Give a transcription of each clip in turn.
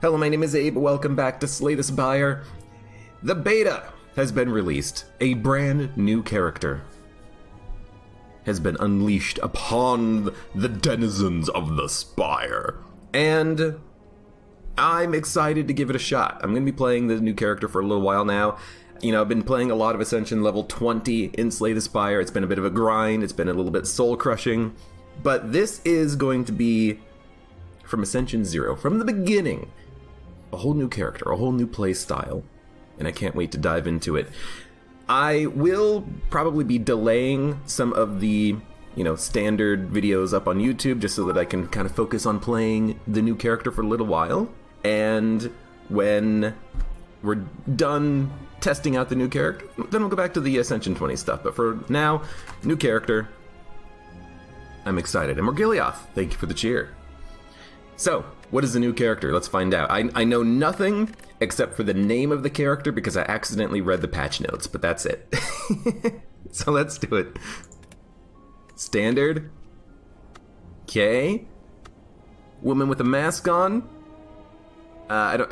Hello, my name is Abe. Welcome back to Slay the Spire. The beta has been released. A brand new character has been unleashed upon the denizens of the Spire. And I'm excited to give it a shot. I'm going to be playing the new character for a little while now. You know, I've been playing a lot of Ascension level 20 in Slay the Spire. It's been a bit of a grind. It's been a little bit soul-crushing. But this is going to be from Ascension 0, from the beginning. A whole new character, a whole new play style, and I can't wait to dive into it. I will probably be delaying some of the, standard videos up on YouTube just so that I can kind of focus on playing the new character for a little while. And when we're done testing out the new character, then we'll go back to the Ascension 20 stuff. But for now, new character, I'm excited. And MacLeod, thank you for the cheer. So, what is the new character? Let's find out. I know nothing except for the name of the character because I accidentally read the patch notes, but that's it. So let's do it. Standard. Okay. Woman with a mask on. I don't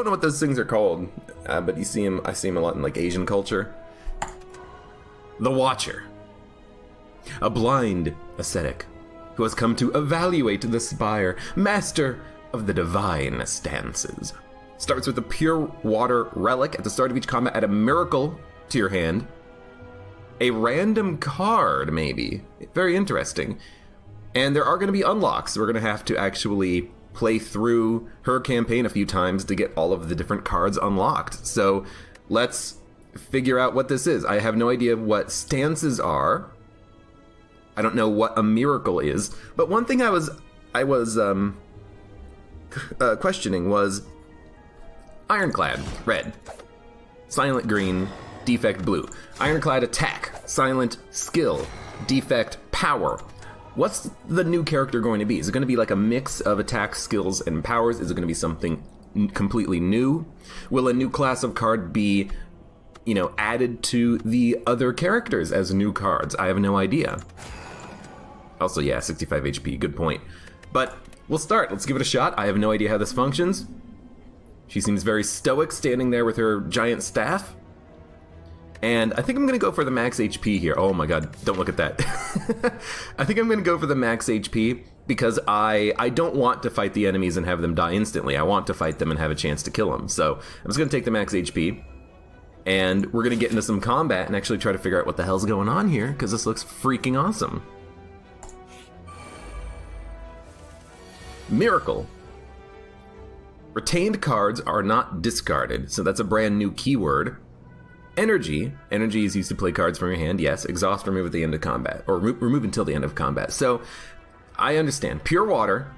know what those things are called, but I see him a lot in Asian culture. The Watcher. A blind ascetic who has come to evaluate the Spire, master of the divine stances. Starts with a pure water relic at the start of each combat. Add a miracle to your hand. A random card, maybe. Very interesting. And there are going to be unlocks. We're going to have to actually play through her campaign a few times to get all of the different cards unlocked. So let's figure out what this is. I have no idea what stances are. I don't know what a miracle is, but one thing I was questioning was Ironclad, red, silent green, defect blue. Ironclad attack, silent skill, defect power. What's the new character going to be? Is it going to be like a mix of attack, skills, and powers? Is it going to be something completely new? Will a new class of card be, added to the other characters as new cards? I have no idea. Also, yeah, 65 HP, good point. But we'll start, let's give it a shot. I have no idea how this functions. She seems very stoic, standing there with her giant staff. And I think I'm gonna go for the max HP here. Oh my god, don't look at that. I think I'm gonna go for the max HP because I don't want to fight the enemies and have them die instantly. I want to fight them and have a chance to kill them. So I'm just gonna take the max HP. And we're gonna get into some combat and actually try to figure out what the hell's going on here, because this looks freaking awesome. Miracle. Retained cards are not discarded, so that's a brand new keyword. Energy. Energy is used to play cards from your hand, yes. Exhaust, remove at the end of combat, or remove until the end of combat. So, I understand. Pure water.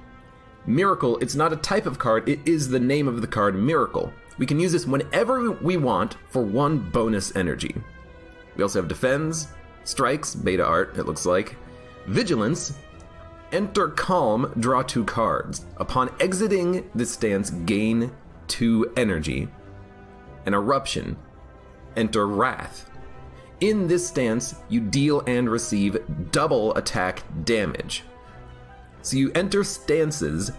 Miracle, it's not a type of card, it is the name of the card, Miracle. We can use this whenever we want for 1 bonus energy. We also have Defends, Strikes, beta art, it looks like. Vigilance. Enter Calm, draw 2 cards. Upon exiting this stance, gain 2 energy. An Eruption. Enter Wrath. In this stance, you deal and receive double attack damage. So you enter stances,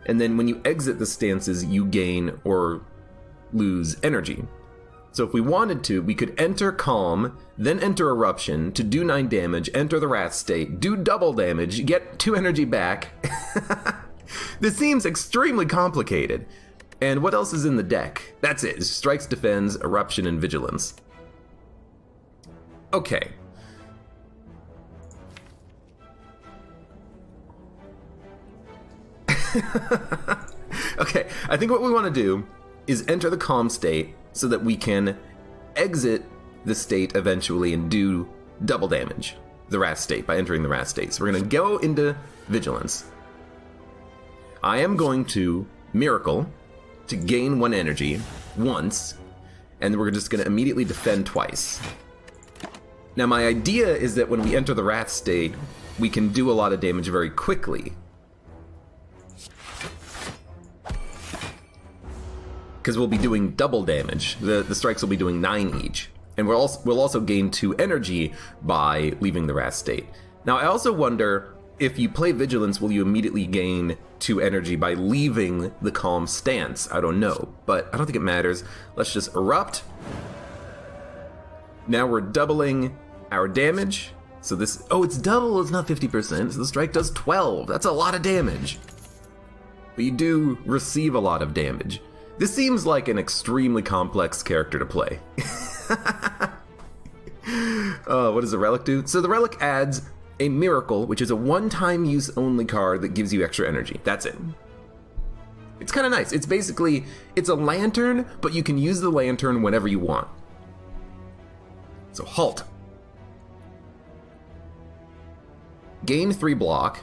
and then when you exit the stances, you gain or lose energy. So if we wanted to, we could enter Calm, then enter Eruption to do 9 damage, enter the Wrath state, do double damage, get 2 energy back. This seems extremely complicated. And what else is in the deck? That's it. Strikes, Defends, Eruption, and Vigilance. Okay. Okay, I think what we want to do is enter the Calm state so that we can exit the state eventually and do double damage, the Wrath state, by entering the Wrath state. So we're going to go into Vigilance. I am going to Miracle to gain 1 energy once, and we're just going to immediately defend twice. Now my idea is that when we enter the Wrath state, we can do a lot of damage very quickly. Because we'll be doing double damage. The strikes will be doing 9 each. And we'll also gain 2 energy by leaving the Wrath state. Now I also wonder if you play Vigilance, will you immediately gain 2 energy by leaving the calm stance? I don't know, but I don't think it matters. Let's just erupt. Now we're doubling our damage. So this, oh, it's double, it's not 50%, so the strike does 12. That's a lot of damage. But you do receive a lot of damage. This seems like an extremely complex character to play. What does the relic do? So the relic adds a miracle, which is a one-time use only card that gives you extra energy. That's it. It's kind of nice. It's basically, it's a lantern, but you can use the lantern whenever you want. So halt. Gain 3 block.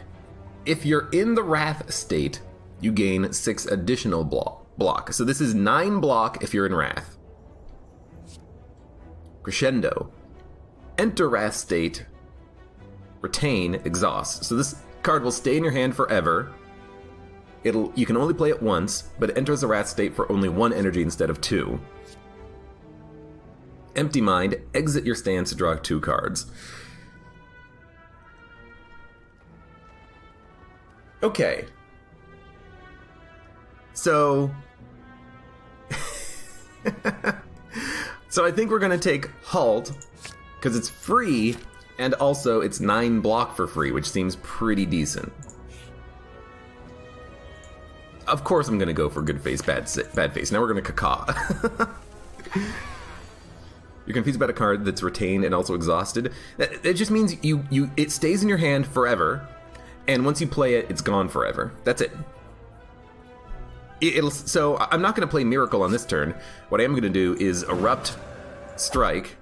If you're in the Wrath state, you gain 6 additional block. So this is 9 block if you're in Wrath. Crescendo. Enter Wrath state. Retain, exhaust. So this card will stay in your hand forever. You can only play it once, but it enters the Wrath state for only 1 energy instead of 2. Empty Mind, exit your stance to draw 2 cards. Okay. So I think we're gonna take halt, because it's free, and also it's 9 block for free, which seems pretty decent. Of course I'm gonna go for good face, bad face. Now we're gonna caca. You're confused about a card that's retained and also exhausted. It just means it stays in your hand forever, and once you play it, it's gone forever. That's it. So I'm not gonna play Miracle on this turn. What I am gonna do is Erupt, Strike,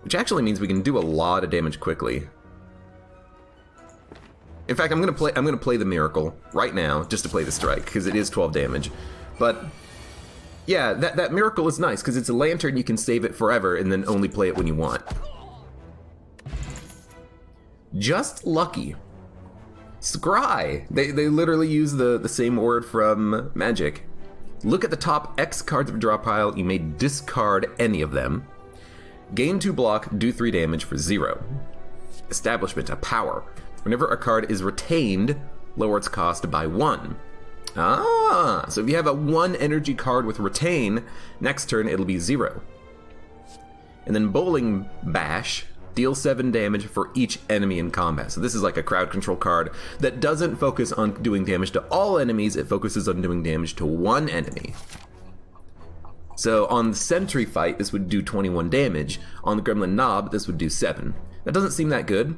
which actually means we can do a lot of damage quickly. In fact, I'm gonna play the Miracle right now just to play the Strike, because it is 12 damage. But yeah, that Miracle is nice because it's a lantern. You can save it forever and then only play it when you want. Just lucky. Scry. They literally use the same word from Magic. Look at the top X cards of a draw pile. You may discard any of them. Gain 2 block, do 3 damage for 0. Establishment, a power. Whenever a card is retained, lower its cost by 1. Ah, so if you have a 1 energy card with retain, next turn it'll be 0. And then Bowling Bash, deal 7 damage for each enemy in combat. So this is like a crowd control card that doesn't focus on doing damage to all enemies, it focuses on doing damage to 1 enemy. So on the Sentry fight, this would do 21 damage. On the Gremlin Knob, this would do 7. That doesn't seem that good,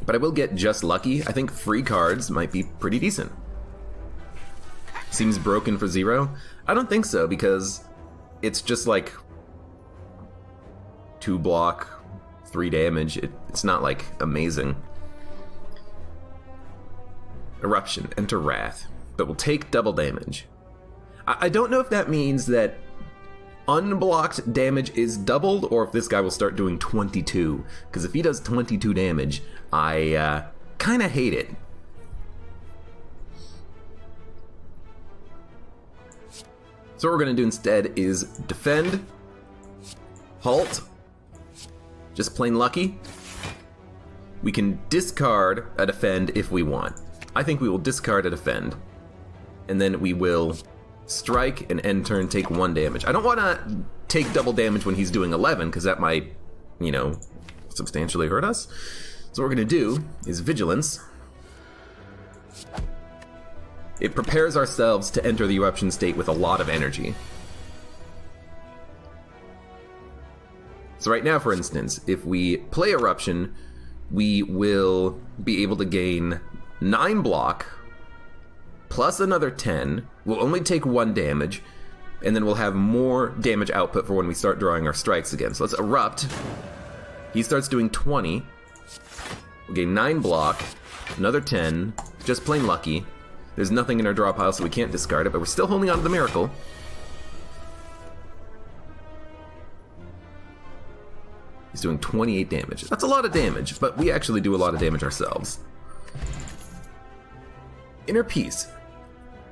but I will get just lucky. I think free cards might be pretty decent. Seems broken for 0? I don't think so, because it's just like 2 block, 3 damage. It's not like amazing. Eruption, enter Wrath, but will take double damage. I don't know if that means that unblocked damage is doubled, or if this guy will start doing 22. Because if he does 22 damage, I kind of hate it. So what we're going to do instead is defend, halt, just plain lucky. We can discard a defend if we want. I think we will discard a defend, and then we will strike and end turn, take 1 damage. I don't want to take double damage when he's doing 11, because that might, substantially hurt us. So what we're going to do is Vigilance. It prepares ourselves to enter the eruption state with a lot of energy. So right now, for instance, if we play Eruption, we will be able to gain 9 block, plus another 10. We'll only take 1 damage, and then we'll have more damage output for when we start drawing our strikes again. So let's Erupt. He starts doing 20. We'll gain 9 block, another 10, just plain lucky. There's nothing in our draw pile, so we can't discard it, but we're still holding on to the Miracle. He's doing 28 damage. That's a lot of damage, but we actually do a lot of damage ourselves. Inner Peace.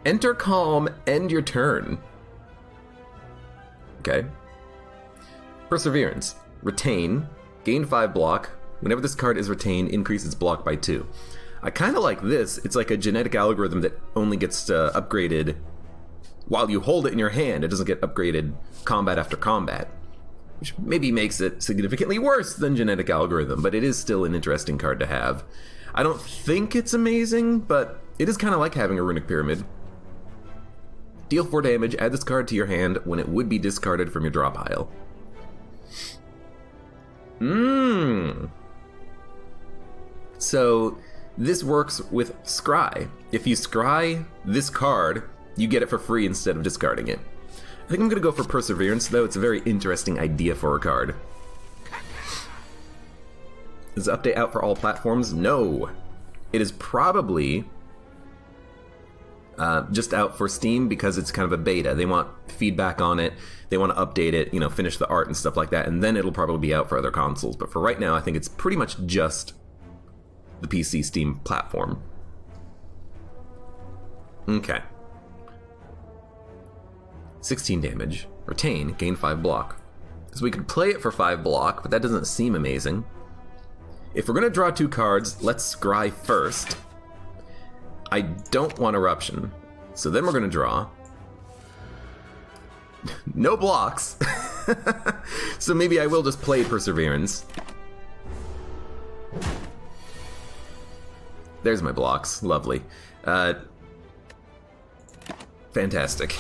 Enter Calm, end your turn. Okay. Perseverance. Retain. Gain 5 block. Whenever this card is retained, increase its block by 2. I kind of like this. It's like a genetic algorithm that only gets upgraded while you hold it in your hand. It doesn't get upgraded combat after combat, which maybe makes it significantly worse than genetic algorithm, but it is still an interesting card to have. I don't think it's amazing, but it is kind of like having a Runic Pyramid. Deal 4 damage, add this card to your hand when it would be discarded from your draw pile. So this works with Scry. If you Scry this card, you get it for free instead of discarding it. I think I'm going to go for Perseverance, though. It's a very interesting idea for a card. Is the update out for all platforms? No. It is probably just out for Steam because it's kind of a beta. They want feedback on it. They want to update it, you know, finish the art and stuff like that, and then it'll probably be out for other consoles. But for right now, I think it's pretty much just the PC Steam platform. Okay. 16 damage. Retain, gain 5 block. So we could play it for 5 block, but that doesn't seem amazing. If we're going to draw 2 cards, let's Scry first. I don't want Eruption. So then we're going to draw. No blocks. So maybe I will just play Perseverance. There's my blocks. Lovely. Fantastic.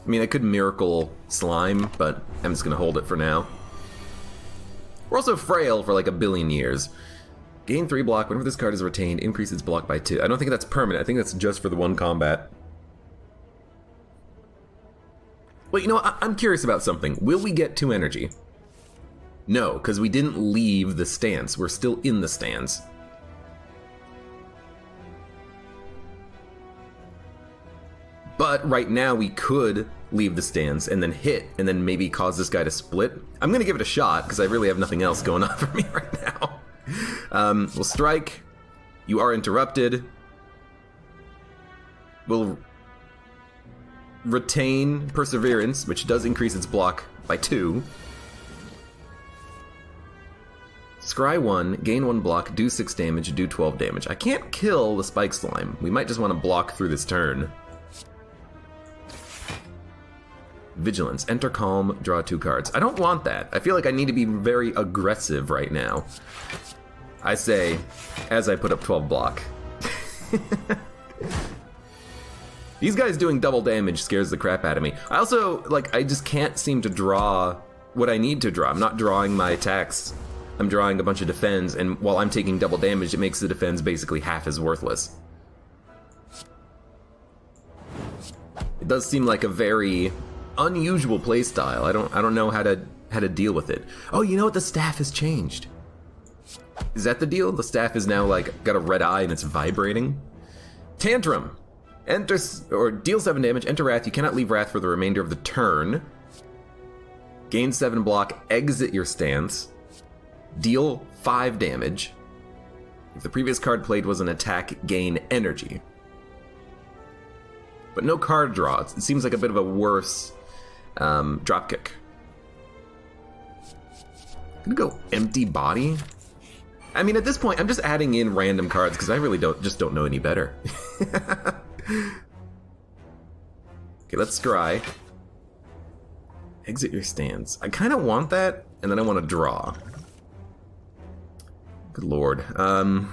I mean, I could Miracle Slime, but I'm just going to hold it for now. We're also frail for like a billion years. Gain 3 block. Whenever this card is retained, increase its block by 2. I don't think that's permanent. I think that's just for the one combat. Well, you know, I'm curious about something. Will we get 2 energy? No, because we didn't leave the stance. We're still in the stance. But right now we could leave the stance and then hit and then maybe cause this guy to split. I'm going to give it a shot because I really have nothing else going on for me right now. We'll strike. You are interrupted. We'll retain Perseverance, which does increase its block by 2. Scry 1, gain 1 block, do 6 damage, do 12 damage. I can't kill the Spike Slime. We might just want to block through this turn. Vigilance. Enter Calm, draw 2 cards. I don't want that. I feel like I need to be very aggressive right now. I say, as I put up 12 block. These guys doing double damage scares the crap out of me. I also, like, I just can't seem to draw what I need to draw. I'm not drawing my attacks. I'm drawing a bunch of defense, and while I'm taking double damage, it makes the defense basically half as worthless. It does seem like a very unusual playstyle. I don't know how to deal with it. Oh, you know what? The staff has changed. Is that the deal? The staff is now like got a red eye and it's vibrating. Tantrum. Enter or deal 7 damage. Enter Wrath. You cannot leave Wrath for the remainder of the turn. Gain 7 block. Exit your stance. Deal 5 damage. If the previous card played was an attack, gain energy. But no card draw. It seems like a bit of a worse dropkick. I'm gonna go Empty Body. I mean, at this point, I'm just adding in random cards because I really don't know any better. Okay, let's Scry. Exit your stance. I kind of want that, and then I want to draw. Good lord. I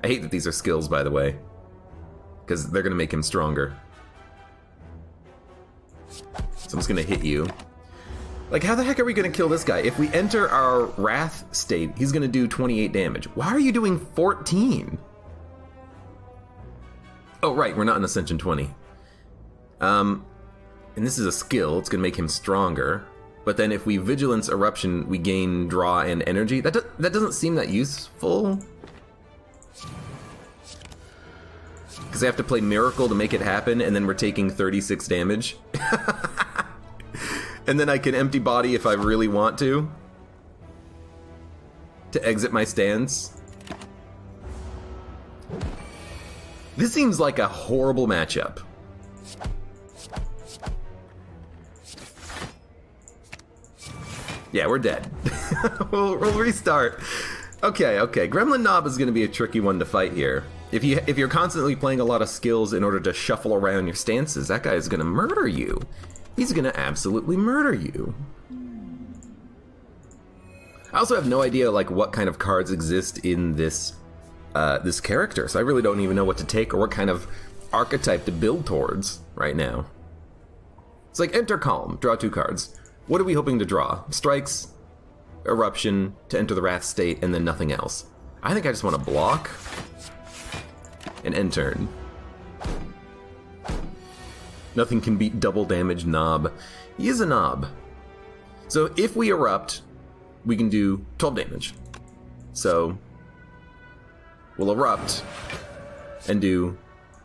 hate that these are skills, by the way, because they're gonna make him stronger. So I'm just gonna hit you. Like, how the heck are we gonna kill this guy? If we enter our Wrath state, he's gonna do 28 damage. Why are you doing 14? Oh, right, we're not in Ascension 20. And this is a skill, it's gonna make him stronger. But then if we Vigilance Eruption, we gain draw and energy. That doesn't seem that useful. Because I have to play Miracle to make it happen, and then we're taking 36 damage. And then I can Empty Body if I really want to exit my stance. This seems like a horrible matchup. Yeah, we're dead. we'll restart. Okay. Gremlin Knob is going to be a tricky one to fight here. If you're constantly playing a lot of skills in order to shuffle around your stances, that guy is going to murder you. He's going to absolutely murder you. I also have no idea like what kind of cards exist in this this character, so I really don't even know what to take or what kind of archetype to build towards right now. It's like enter Calm, draw 2 cards. What are we hoping to draw? Strikes, Eruption, to enter the Wrath state, and then nothing else. I think I just want to block and end turn. Nothing can beat double damage Knob. He is a knob. So if we erupt, we can do 12 damage. So we'll erupt and do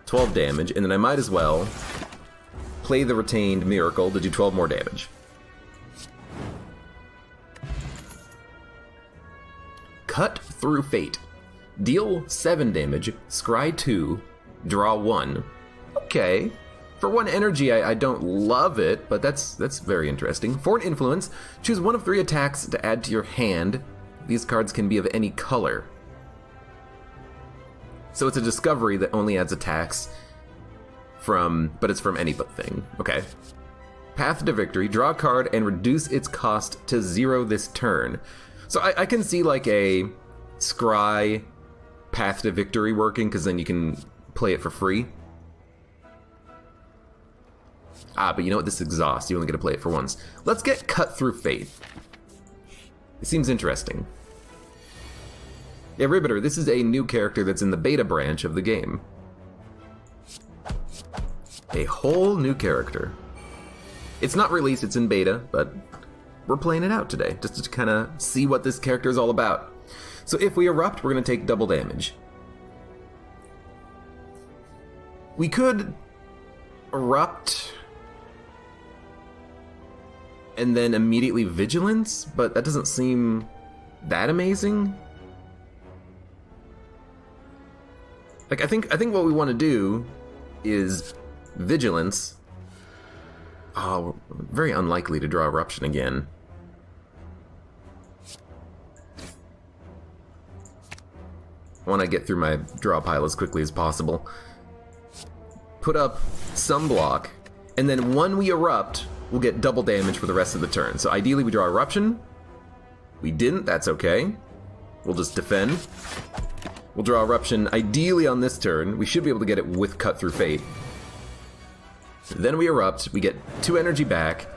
12 damage, and then I might as well play the retained miracle to do 12 more damage. Cut Through Fate. Deal 7 damage, scry 2, draw 1. Okay. For 1 energy, I don't love it, but that's very interesting. For an influence, choose 1 of 3 attacks to add to your hand. These cards can be of any color. So it's a discovery that only adds attacks but it's from any thing. Okay. Path to Victory. Draw a card and reduce its cost to 0 this turn. So I can see like a scry Path to Victory working, because then you can play it for free. But you know what? This exhausts. You only get to play it for once. Let's get Cut Through Fate. It seems interesting. Yeah, Ribbiter, this is a new character that's in the beta branch of the game. A whole new character. It's not released, it's in beta, but we're playing it out today, just to kind of see what this character is all about. So if we erupt, we're going to take double damage. We could erupt and then immediately vigilance, but that doesn't seem that amazing. Like I think what we want to do is vigilance. Oh, very unlikely to draw eruption again. I want to get through my draw pile as quickly as possible. Put up some block, and then when we erupt, we'll get double damage for the rest of the turn. So ideally we draw eruption. We didn't, that's okay. We'll just defend. We'll draw eruption ideally on this turn. We should be able to get it with Cut Through Fate. Then we erupt, we get 2 energy back,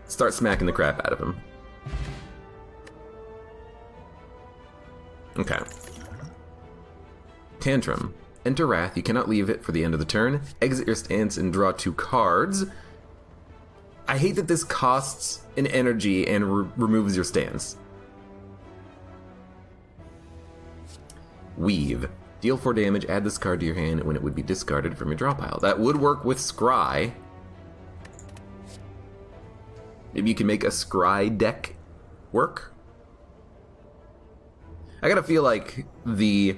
start smacking the crap out of him. Okay. Tantrum. Enter Wrath, you cannot leave it for the end of the turn. Exit your stance and draw 2 cards. I hate that this costs an energy and removes your stance. Weave. Deal 4 damage, add this card to your hand when it would be discarded from your draw pile. That would work with Scry. Maybe you can make a Scry deck work? I gotta feel like the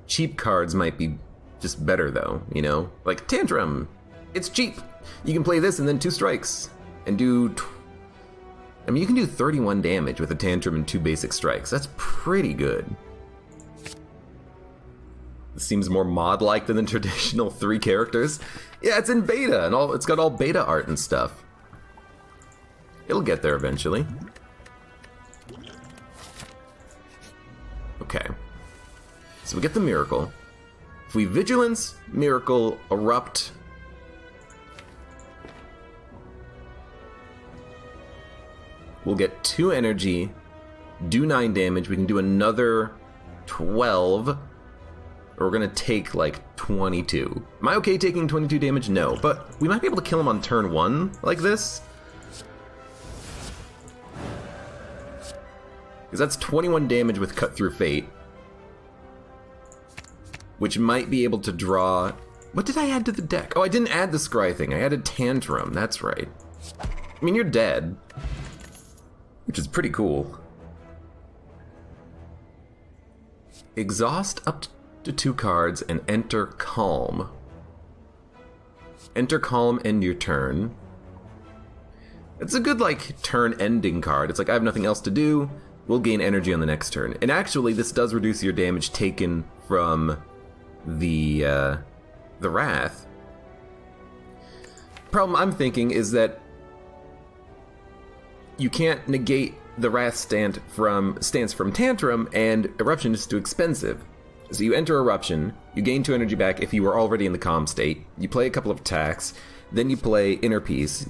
cheap cards might be just better though, you know? Like Tantrum, it's cheap. You can play this and then 2 strikes. And do... I mean, you can do 31 damage with a Tantrum and 2 basic strikes. That's pretty good. Seems more mod-like than the traditional 3 characters. Yeah, it's in beta, and it's got all beta art and stuff. It'll get there eventually. Okay. So we get the miracle. If we vigilance, miracle, erupt. We'll get 2 energy, do 9 damage. We can do another 12. Or we're gonna take like 22. Am I okay taking 22 damage? No, but we might be able to kill him on turn 1 like this. Because that's 21 damage with Cut Through Fate. Which might be able to draw... What did I add to the deck? Oh, I didn't add the Scry thing. I added Tantrum, that's right. I mean, you're dead. Which is pretty cool. Exhaust up to 2 cards and enter Calm. Enter Calm, end your turn. It's a good, like, turn-ending card. It's like, I have nothing else to do. We'll gain energy on the next turn. And actually, this does reduce your damage taken from the Wrath. Problem I'm thinking is that you can't negate the Wrath stance from Tantrum, and Eruption is too expensive. So you enter Eruption, you gain 2 energy back if you were already in the calm state, you play a couple of attacks, then you play Inner Peace,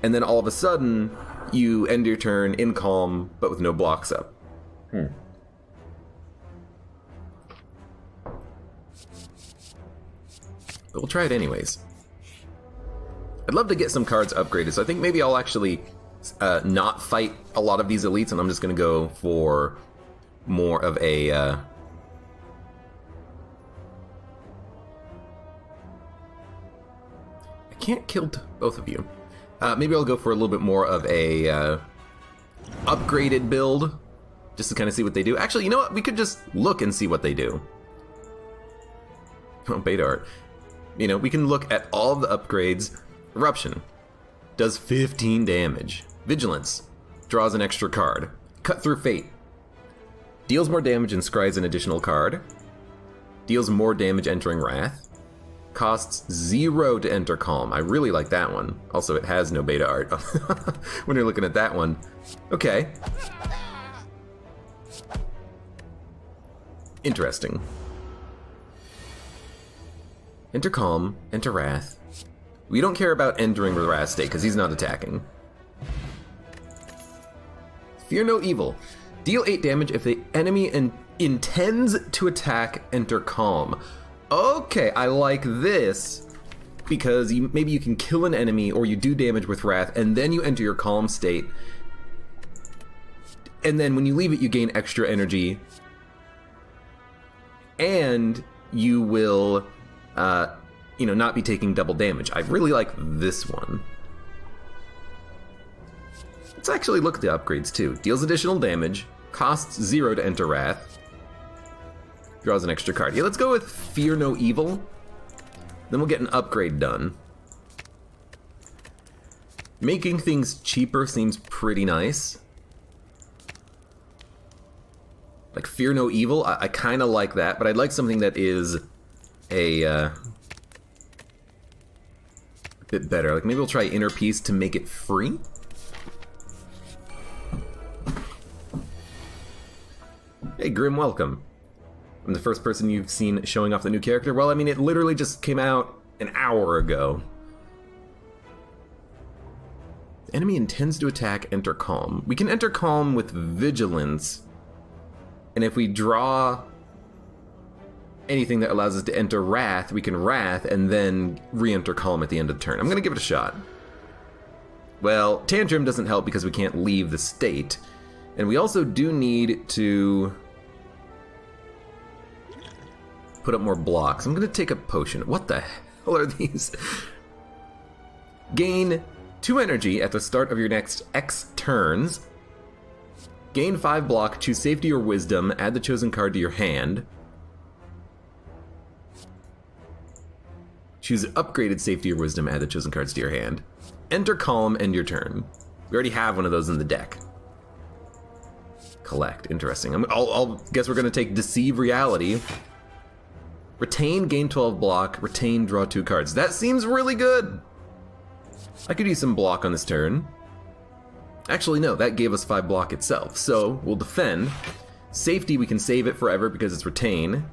and then all of a sudden, you end your turn in calm, but with no blocks up. But we'll try it anyways. I'd love to get some cards upgraded, so I think maybe I'll actually not fight a lot of these elites, and I'm just going to go for more of a... I can't kill both of you. Maybe I'll go for a little bit more of a upgraded build, just to kind of see what they do. Actually, you know what? We could just look and see what they do. Oh, beta art. You know, we can look at all of the upgrades. Eruption does 15 damage. Vigilance draws an extra card. Cut Through Fate deals more damage and scries an additional card. Deals more damage entering Wrath. Costs 0 to enter Calm. I really like that one. Also, it has no beta art when you're looking at that one. Okay. Interesting. Enter Calm, enter Wrath. We don't care about entering the Wrath state because he's not attacking. Fear No Evil. Deal 8 damage if the enemy intends to attack, enter Calm. Okay, I like this because maybe you can kill an enemy or you do damage with Wrath and then you enter your calm state. And then when you leave it, you gain extra energy. And you will, not be taking double damage. I really like this one. Let's actually look at the upgrades too. Deals additional damage, costs 0 to enter Wrath. Draws an extra card. Yeah, let's go with Fear No Evil. Then we'll get an upgrade done. Making things cheaper seems pretty nice. Like Fear No Evil, I kind of like that, but I'd like something that is a bit better. Like maybe we'll try Inner Peace to make it free. Hey, Grim, welcome. I'm the first person you've seen showing off the new character. Well, I mean, it literally just came out an hour ago. The enemy intends to attack, enter Calm. We can enter Calm with Vigilance. And if we draw anything that allows us to enter Wrath, we can Wrath and then re-enter Calm at the end of the turn. I'm going to give it a shot. Well, Tantrum doesn't help because we can't leave the state. And we also do need to put up more blocks. I'm going to take a potion. What the hell are these? Gain 2 energy at the start of your next X turns. Gain 5 block, choose Safety or Wisdom, add the chosen card to your hand. Choose upgraded Safety or Wisdom, add the chosen cards to your hand. Enter Calm, end your turn. We already have one of those in the deck. Collect, interesting. I'll guess we're going to take Deceive Reality. Retain, gain 12 block, retain, draw 2 cards. That seems really good. I could use some block on this turn. Actually, no, that gave us 5 block itself. So, we'll defend. Safety, we can save it forever because it's retain.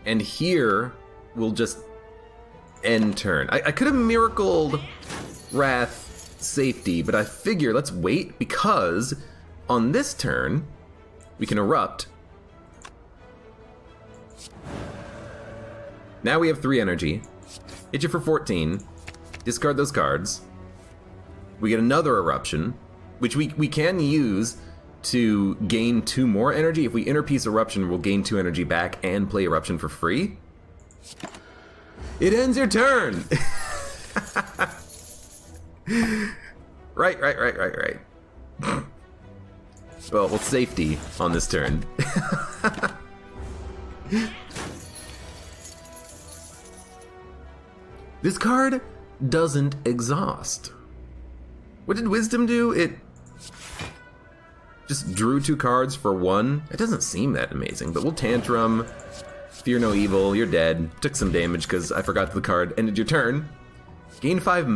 And here, we'll just end turn. I could have miracled Wrath Safety, but I figure let's wait because on this turn, we can Erupt. Now we have 3 energy. Hit you for 14. Discard those cards. We get another Eruption, which we can use to gain 2 more energy. If we Inner Peace Eruption, we'll gain 2 energy back and play Eruption for free. It ends your turn! Right. Well, we'll Safety on this turn. This card doesn't exhaust. What did Wisdom do? It just drew 2 cards for 1. It doesn't seem that amazing, but we'll Tantrum. Fear no evil, you're dead. Took some damage because I forgot the card ended your turn. Gain 5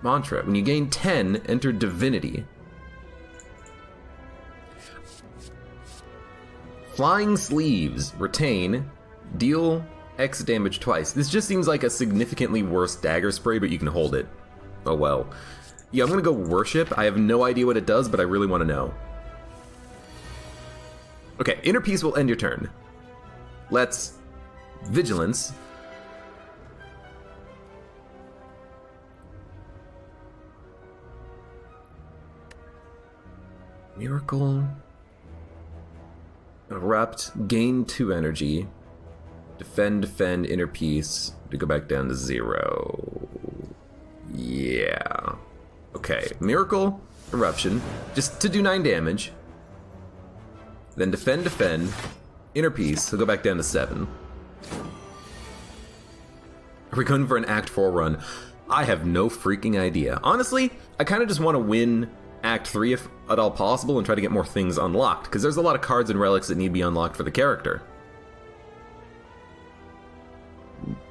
mantra. When you gain 10, enter Divinity. Flying Sleeves. Retain. Deal X damage twice. This just seems like a significantly worse dagger spray, but you can hold it. Oh well. Yeah, I'm gonna go Worship. I have no idea what it does, but I really want to know. Okay, Inner Peace will end your turn. Let's Vigilance. Miracle. Erupt. Gain 2 energy. Defend, Inner Peace. To go back down to 0. Yeah. Okay, Miracle, Eruption, just to do 9 damage. Then defend, Inner Peace, he'll go back down to 7. Are we going for an Act 4 run? I have no freaking idea. Honestly, I kind of just want to win Act 3 if at all possible and try to get more things unlocked, because there's a lot of cards and relics that need to be unlocked for the character.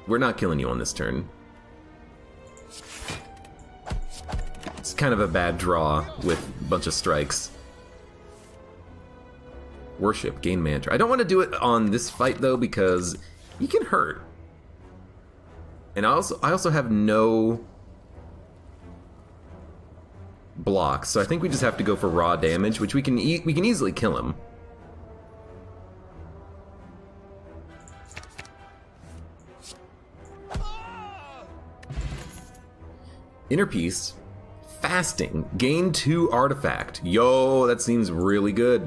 We're not killing you on this turn. It's kind of a bad draw with a bunch of strikes. Worship, gain mantra. I don't want to do it on this fight though because he can hurt. And I also have no blocks, so I think we just have to go for raw damage, which we can easily kill him. Inner Peace. Fasting. Gain 2 artifact. Yo, that seems really good.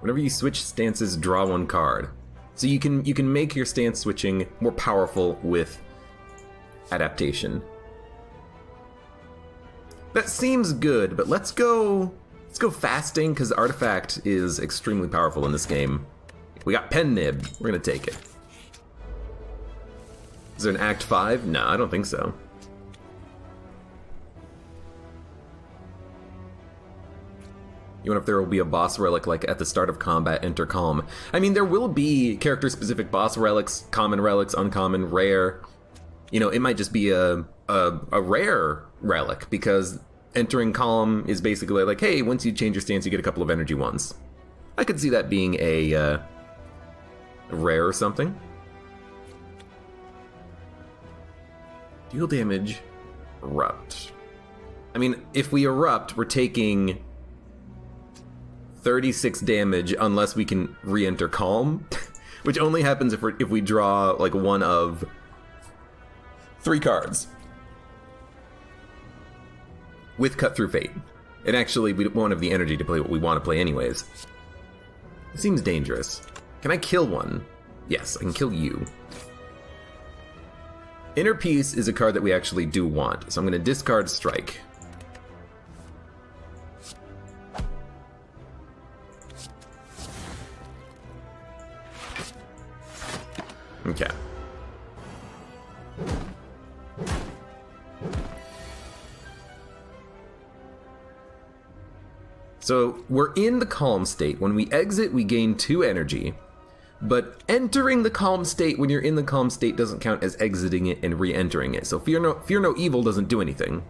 Whenever you switch stances, draw 1 card. So you can make your stance switching more powerful with adaptation. That seems good, but let's go fasting because artifact is extremely powerful in this game. We got Pen Nib. We're gonna take it. Is there an Act 5? No, I don't think so. You wonder if there will be a boss relic like at the start of combat, enter calm. I mean, there will be character-specific boss relics, common relics, uncommon, rare. You know, it might just be a rare relic because entering calm is basically like, hey, once you change your stance, you get a couple of energy ones. I could see that being a rare or something. Deal damage, erupt. I mean, if we erupt, we're taking 36 damage unless we can re-enter calm, which only happens if we draw like 1 of 3 cards with Cut Through Fate. And actually, we won't have the energy to play what we want to play anyways. It seems dangerous. Can I kill one? Yes, I can kill you. Inner Peace is a card that we actually do want, so I'm going to discard Strike. Okay. So we're in the calm state. When we exit, we gain 2 energy. But entering the calm state when you're in the calm state doesn't count as exiting it and re-entering it. So Fear no evil doesn't do anything.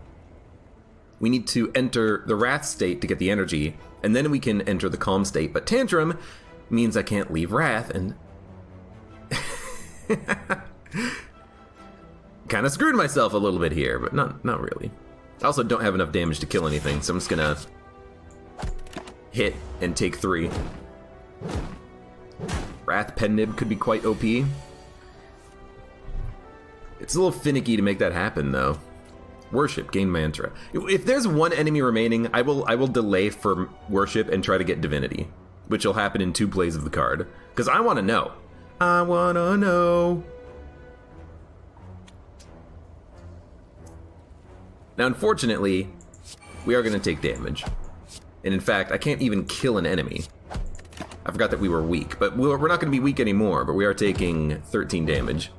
We need to enter the wrath state to get the energy, and then we can enter the calm state. But tantrum means I can't leave wrath, and kind of screwed myself a little bit here, but not really. I also don't have enough damage to kill anything, so I'm just gonna hit and take 3. Wrath Pen Nib could be quite OP. It's a little finicky to make that happen, though. Worship, gain mantra. If there's 1 enemy remaining, I will delay for worship and try to get divinity, which will happen in 2 plays of the card. Because I want to know. I want to know. Now, unfortunately, we are going to take damage. And in fact, I can't even kill an enemy. I forgot that we were weak, but we're not going to be weak anymore, but we are taking 13 damage.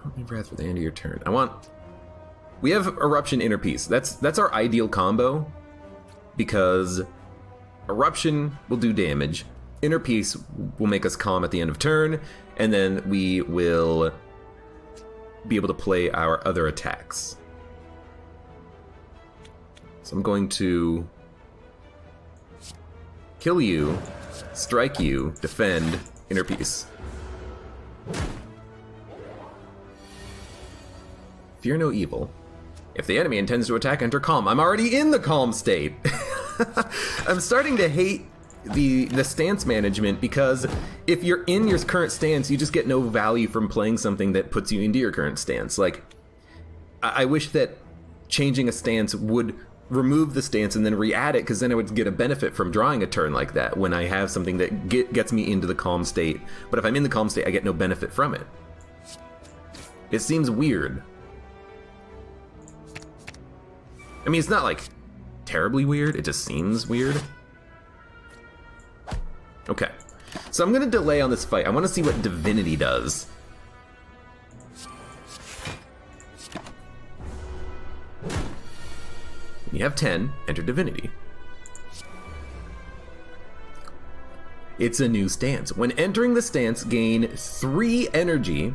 Count me breath for the end of your turn. We have Eruption Inner Peace. That's our ideal combo, because Eruption will do damage, Inner Peace will make us calm at the end of turn, and then we will be able to play our other attacks. So I'm going to kill you, strike you, defend, Inner Peace. Fear no evil. If the enemy intends to attack, enter calm. I'm already in the calm state. I'm starting to hate the stance management, because if you're in your current stance, you just get no value from playing something that puts you into your current stance. Like, I wish that changing a stance would remove the stance and then re-add it, because then I would get a benefit from drawing a turn like that when I have something that gets me into the calm state. But if I'm in the calm state, I get no benefit from it. It seems weird. I mean, it's not like terribly weird, it just seems weird. Okay, so I'm gonna delay on this fight. I want to see what Divinity does. You have 10, enter Divinity. It's a new stance. When entering the stance, gain 3 energy.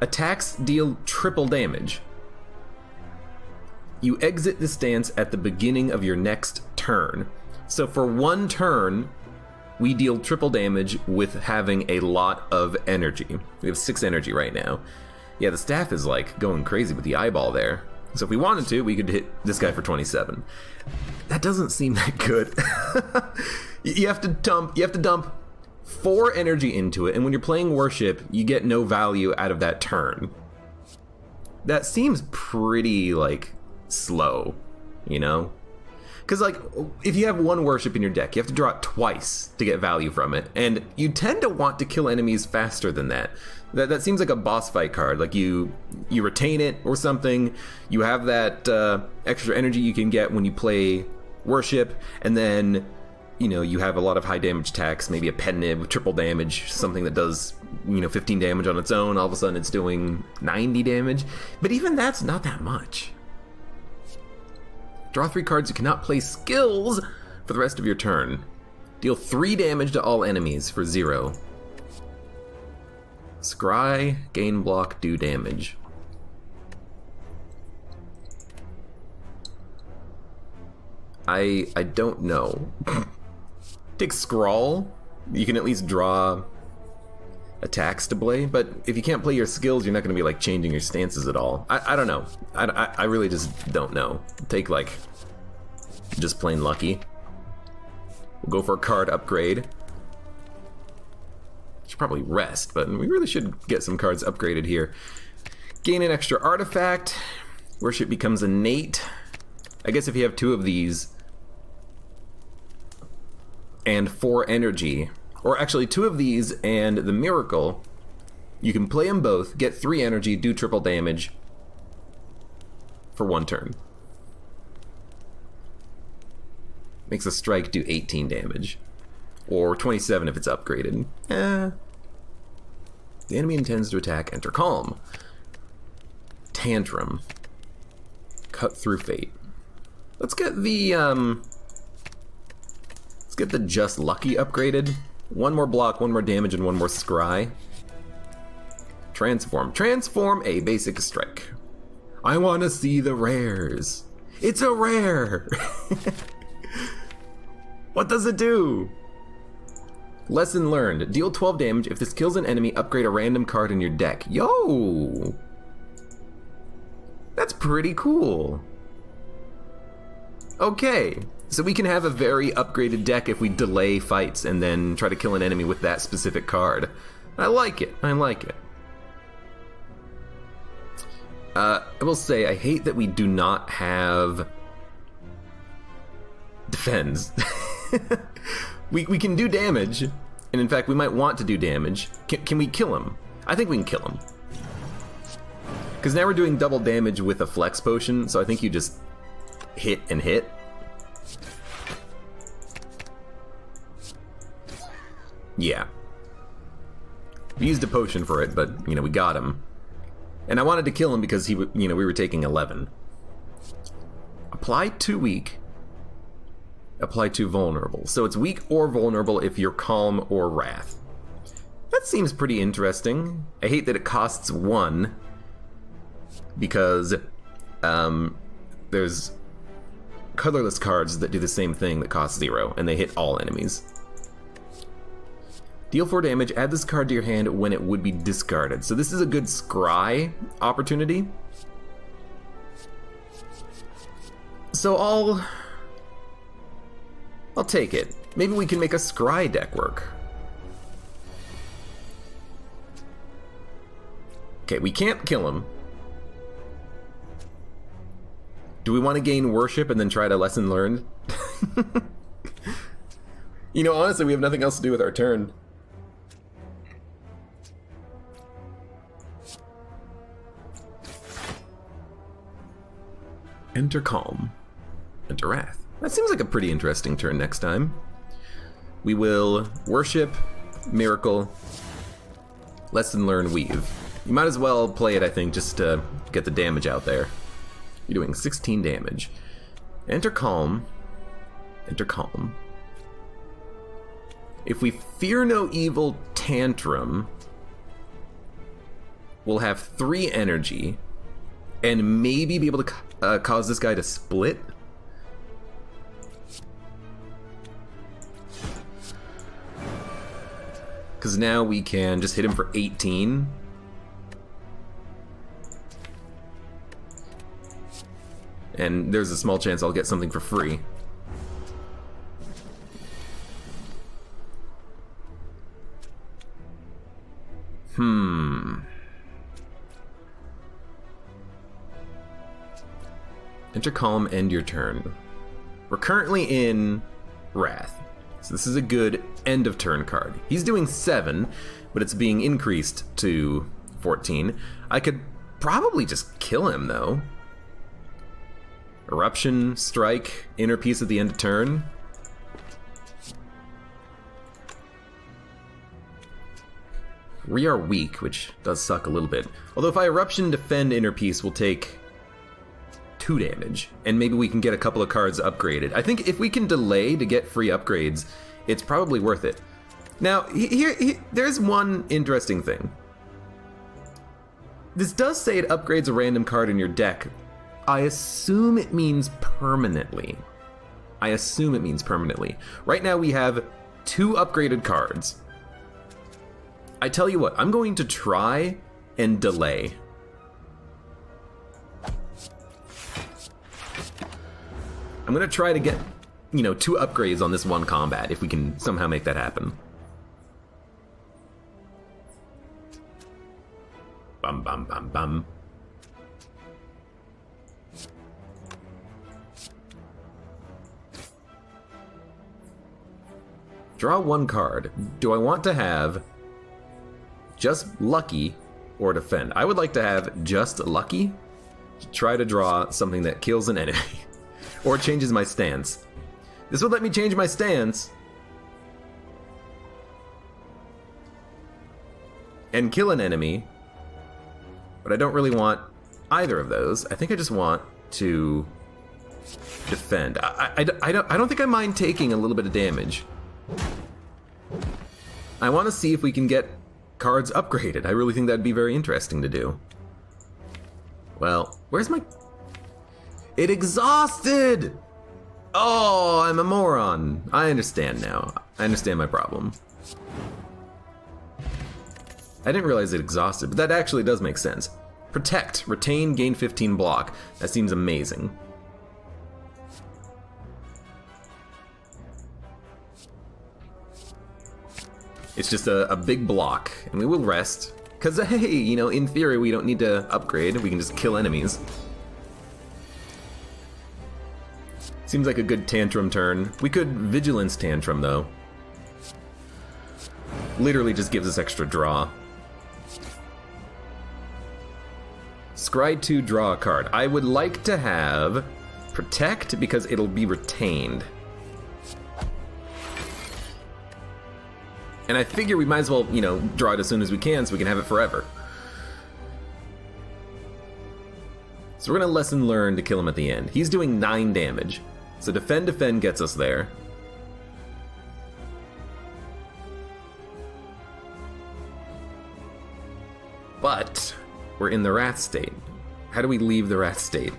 Attacks deal triple damage. You exit the stance at the beginning of your next turn. So for 1 turn, we deal triple damage with having a lot of energy. We have 6 energy right now. Yeah, the staff is like going crazy with the eyeball there. So if we wanted to, we could hit this guy for 27. That doesn't seem that good. You have to dump 4 energy into it, and when you're playing Worship, you get no value out of that turn. That seems pretty, like, slow, you know? Because, like, if you have 1 Worship in your deck, you have to draw it twice to get value from it, and you tend to want to kill enemies faster than that. That seems like a boss fight card. Like, you retain it or something, you have that extra energy you can get when you play Worship, and then, you know, you have a lot of high damage attacks, maybe a Pen Nib with triple damage, something that does, you know, 15 damage on its own, all of a sudden it's doing 90 damage. But even that's not that much. Draw 3 cards. You cannot play skills for the rest of your turn. Deal 3 damage to all enemies for 0. Scry, gain block, do damage. I don't know. Take Scrawl. You can at least draw attacks to play, but if you can't play your skills, you're not going to be like changing your stances at all. I don't know. I really just don't know. Take like just plain lucky. We'll go for a card upgrade. Should probably rest, but we really should get some cards upgraded here. Gain an extra artifact. Worship becomes innate. I guess if you have 2 of these and 4 energy, or actually 2 of these and the Miracle, you can play them both, get 3 energy, do triple damage for 1 turn. Makes a strike do 18 damage, or 27 if it's upgraded. The enemy intends to attack, enter calm. Tantrum. Cut through fate. Let's get the just lucky upgraded. 1 more block, 1 more damage, and 1 more scry. Transform. Transform a basic strike. I want to see the rares. It's a rare. What does it do? Lesson learned. Deal 12 damage. If this kills an enemy, upgrade a random card in your deck. Yo! That's pretty cool. Okay. So we can have a very upgraded deck if we delay fights and then try to kill an enemy with that specific card. I like it. I like it. I will say, I hate that we do not have defends. we can do damage, and in fact, we might want to do damage. Can we kill him? I think we can kill him. Because now we're doing double damage with a flex potion, so I think you just hit and hit. Yeah. We used a potion for it, but, we got him. And I wanted to kill him because we were taking 11. Apply to weak. Apply to vulnerable. So it's weak or vulnerable if you're calm or wrath. That seems pretty interesting. I hate that it costs 1 because there's colorless cards that do the same thing that cost 0, and they hit all enemies. Deal 4 damage, add this card to your hand when it would be discarded. So this is a good scry opportunity. So I'll take it. Maybe we can make a scry deck work. Okay, we can't kill him. Do we want to gain worship and then try to lesson learned? Honestly, we have nothing else to do with our turn. Enter calm. Enter wrath. That seems like a pretty interesting turn next time. We will worship, miracle, lesson learn, weave. You might as well play it, I think, just to get the damage out there. You're doing 16 damage. Enter calm. Enter calm. If we fear no evil tantrum, we'll have 3 energy and maybe be able to cause this guy to split. Because now we can just hit him for 18. And there's a small chance I'll get something for free. Enter calm, end your turn. We're currently in wrath. So this is a good end of turn card. He's doing 7, but it's being increased to 14. I could probably just kill him though. Eruption, strike, inner piece at the end of turn. We are weak, which does suck a little bit. Although if I eruption, defend, inner piece, we'll take 2 damage, and maybe we can get a couple of cards upgraded. I think if we can delay to get free upgrades, it's probably worth it. Now, there's one interesting thing. This does say it upgrades a random card in your deck. I assume it means permanently. Right now we have 2 upgraded cards. I tell you what, I'm going to try and delay. I'm going to try to get, 2 upgrades on this one combat, if we can somehow make that happen. Bum, bum, bum, bum. Draw 1 card. Do I want to have just lucky or defend? I would like to have just lucky to try to draw something that kills an enemy or changes my stance. This would let me change my stance and kill an enemy, but I don't really want either of those. I think I just want to defend. I don't think I mind taking a little bit of damage. I want to see if we can get cards upgraded. I really think that'd be very interesting to do. Well, where's my... It exhausted! Oh, I'm a moron. I understand now. I understand my problem. I didn't realize it exhausted, but that actually does make sense. Protect, retain, gain 15 block. That seems amazing. It's just a big block, and we will rest. Because, hey, in theory, we don't need to upgrade. We can just kill enemies. Seems like a good tantrum turn. We could vigilance tantrum, though. Literally just gives us extra draw. Scry 2, draw a card. I would like to have protect because it'll be retained. And I figure we might as well, you know, draw it as soon as we can so we can have it forever. So we're going to lesson learn to kill him at the end. He's doing 9 damage. So defend gets us there. But we're in the Wrath state. How do we leave the Wrath state?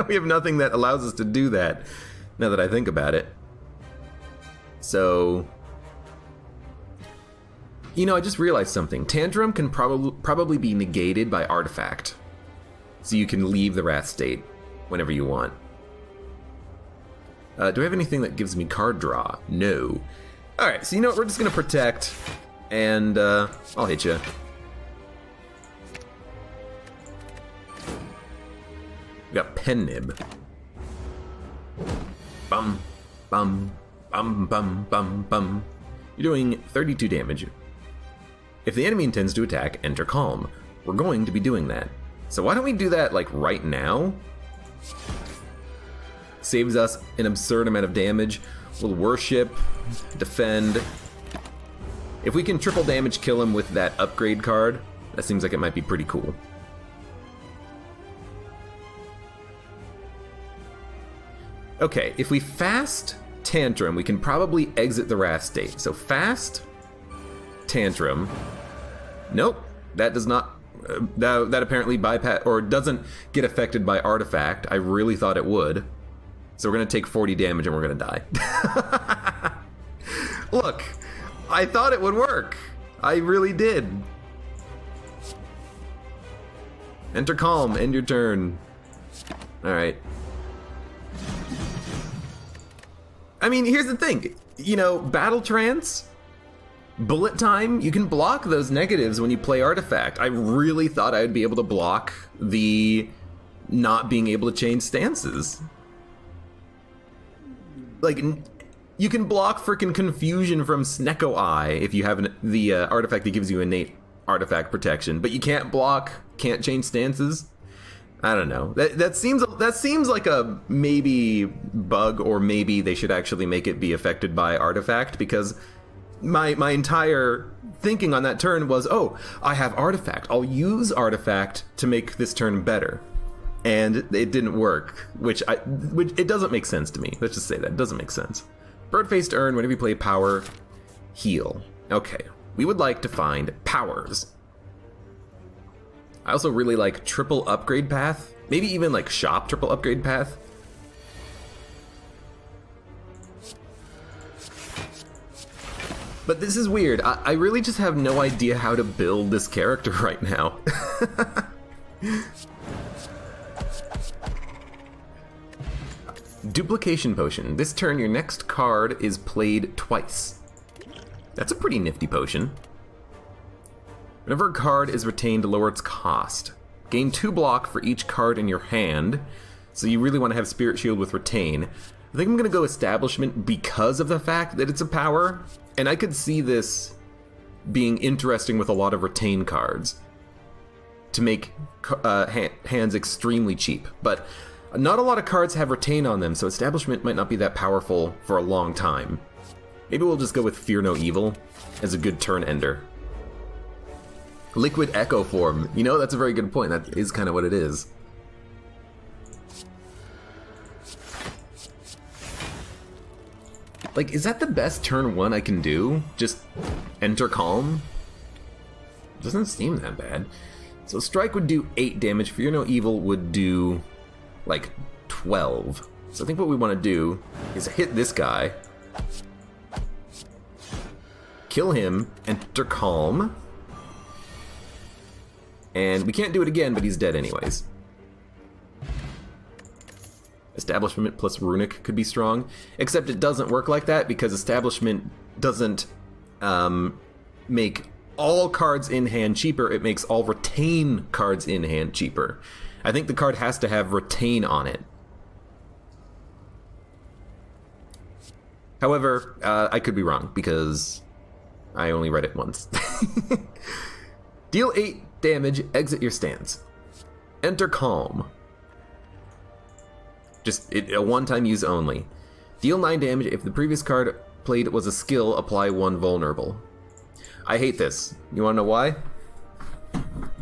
We have nothing that allows us to do that, now that I think about it. So, you know, I just realized something. Tantrum can probably be negated by Artifact. So you can leave the Wrath state whenever you want. Do I have anything that gives me card draw? No. Alright, so you know what? We're just going to protect, and I'll hit you. We got Pen Nib. Bum, bum, bum, bum, bum, bum. You're doing 32 damage. If the enemy intends to attack, enter Calm. We're going to be doing that. So why don't we do that, like, right now? Saves us an absurd amount of damage. We'll Worship, defend. If we can triple damage kill him with that upgrade card, that seems like it might be pretty cool. Okay, if we fast Tantrum, we can probably exit the Wrath state. So fast Tantrum. Nope, that does not. That apparently bypass or doesn't get affected by Artifact. I really thought it would. So we're gonna take 40 damage and we're gonna die. Look, I thought it would work. I really did. Enter Calm. End your turn. All right. I mean, here's the thing, you know, Battle Trance, Bullet Time, you can block those negatives when you play Artifact. I really thought I would be able to block the not being able to change stances. Like, you can block frickin' Confusion from Snecko Eye if you have the artifact that gives you innate artifact protection, but you can't block, can't change stances. I don't know. That seems like a maybe bug, or maybe they should actually make it be affected by Artifact, because my entire thinking on that turn was, oh, I have Artifact. I'll use Artifact to make this turn better. And it didn't work, which it doesn't make sense to me. Let's just say that. It doesn't make sense. Bird-faced Urn, whenever you play power, heal. Okay. We would like to find powers. I also really like triple upgrade path. Maybe even like shop triple upgrade path. But this is weird. I really just have no idea how to build this character right now. Duplication Potion. This turn your next card is played twice. That's a pretty nifty potion. Whenever a card is retained, lower its cost. Gain 2 block for each card in your hand, so you really want to have Spirit Shield with Retain. I think I'm going to go Establishment because of the fact that it's a power, and I could see this being interesting with a lot of Retain cards to make hands extremely cheap. But not a lot of cards have Retain on them, so Establishment might not be that powerful for a long time. Maybe we'll just go with Fear No Evil as a good turn ender. Liquid Echo Form. You know, that's a very good point. That is kind of what it is. Like, is that the best turn 1 I can do? Just enter Calm? Doesn't seem that bad. So Strike would do 8 damage. Fear No Evil would do, like, 12. So I think what we want to do is hit this guy. Kill him. Enter Calm. And we can't do it again, but he's dead anyways. Establishment plus Runic could be strong, except it doesn't work like that because Establishment doesn't make all cards in hand cheaper, it makes all Retain cards in hand cheaper. I think the card has to have Retain on it. However, I could be wrong because I only read it once. Deal 8 damage, exit your stance. Enter Calm. Just a one-time use only. Deal 9 damage. If the previous card played was a skill, apply 1 vulnerable. I hate this. You wanna know why?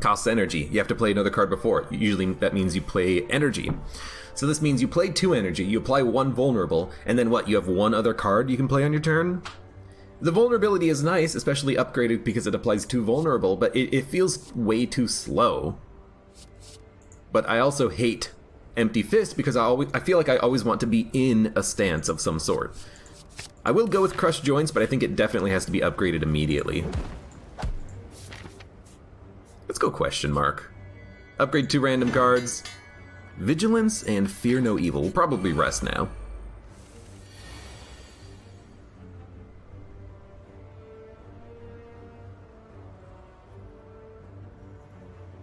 Costs energy. You have to play another card before. Usually that means you play energy. So this means you play 2 energy, you apply 1 vulnerable, and then what, you have 1 other card you can play on your turn? The vulnerability is nice, especially upgraded because it applies 2 vulnerable, but it feels way too slow. But I also hate Empty Fist because I feel like I always want to be in a stance of some sort. I will go with Crushed Joints, but I think it definitely has to be upgraded immediately. Let's go question mark. Upgrade 2 random cards. Vigilance and Fear No Evil. We'll probably rest now.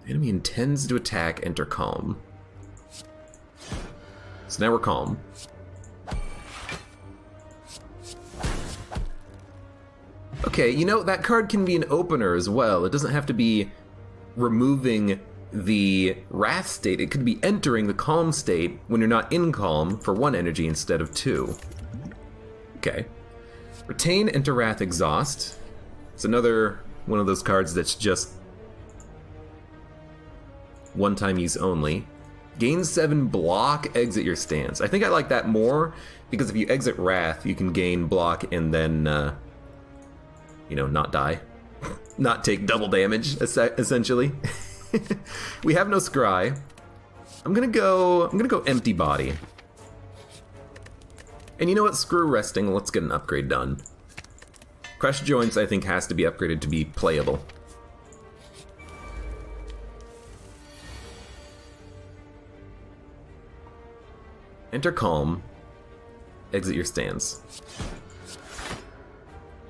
Enemy intends to attack, enter calm. So now we're calm. Okay, you know, that card can be an opener as well. It doesn't have to be removing the Wrath state. It could be entering the calm state when you're not in calm for 1 energy instead of 2. Okay. Retain, enter Wrath, exhaust. It's another one of those cards that's just one-time use only. Gain 7 block, exit your stance. I think I like that more because if you exit Wrath, you can gain block and then, you know, not die. Not take double damage, essentially. We have no scry. I'm gonna go empty body. And you know what? Screw resting. Let's get an upgrade done. Crushed Joints, I think, has to be upgraded to be playable. Enter calm. Exit your stance.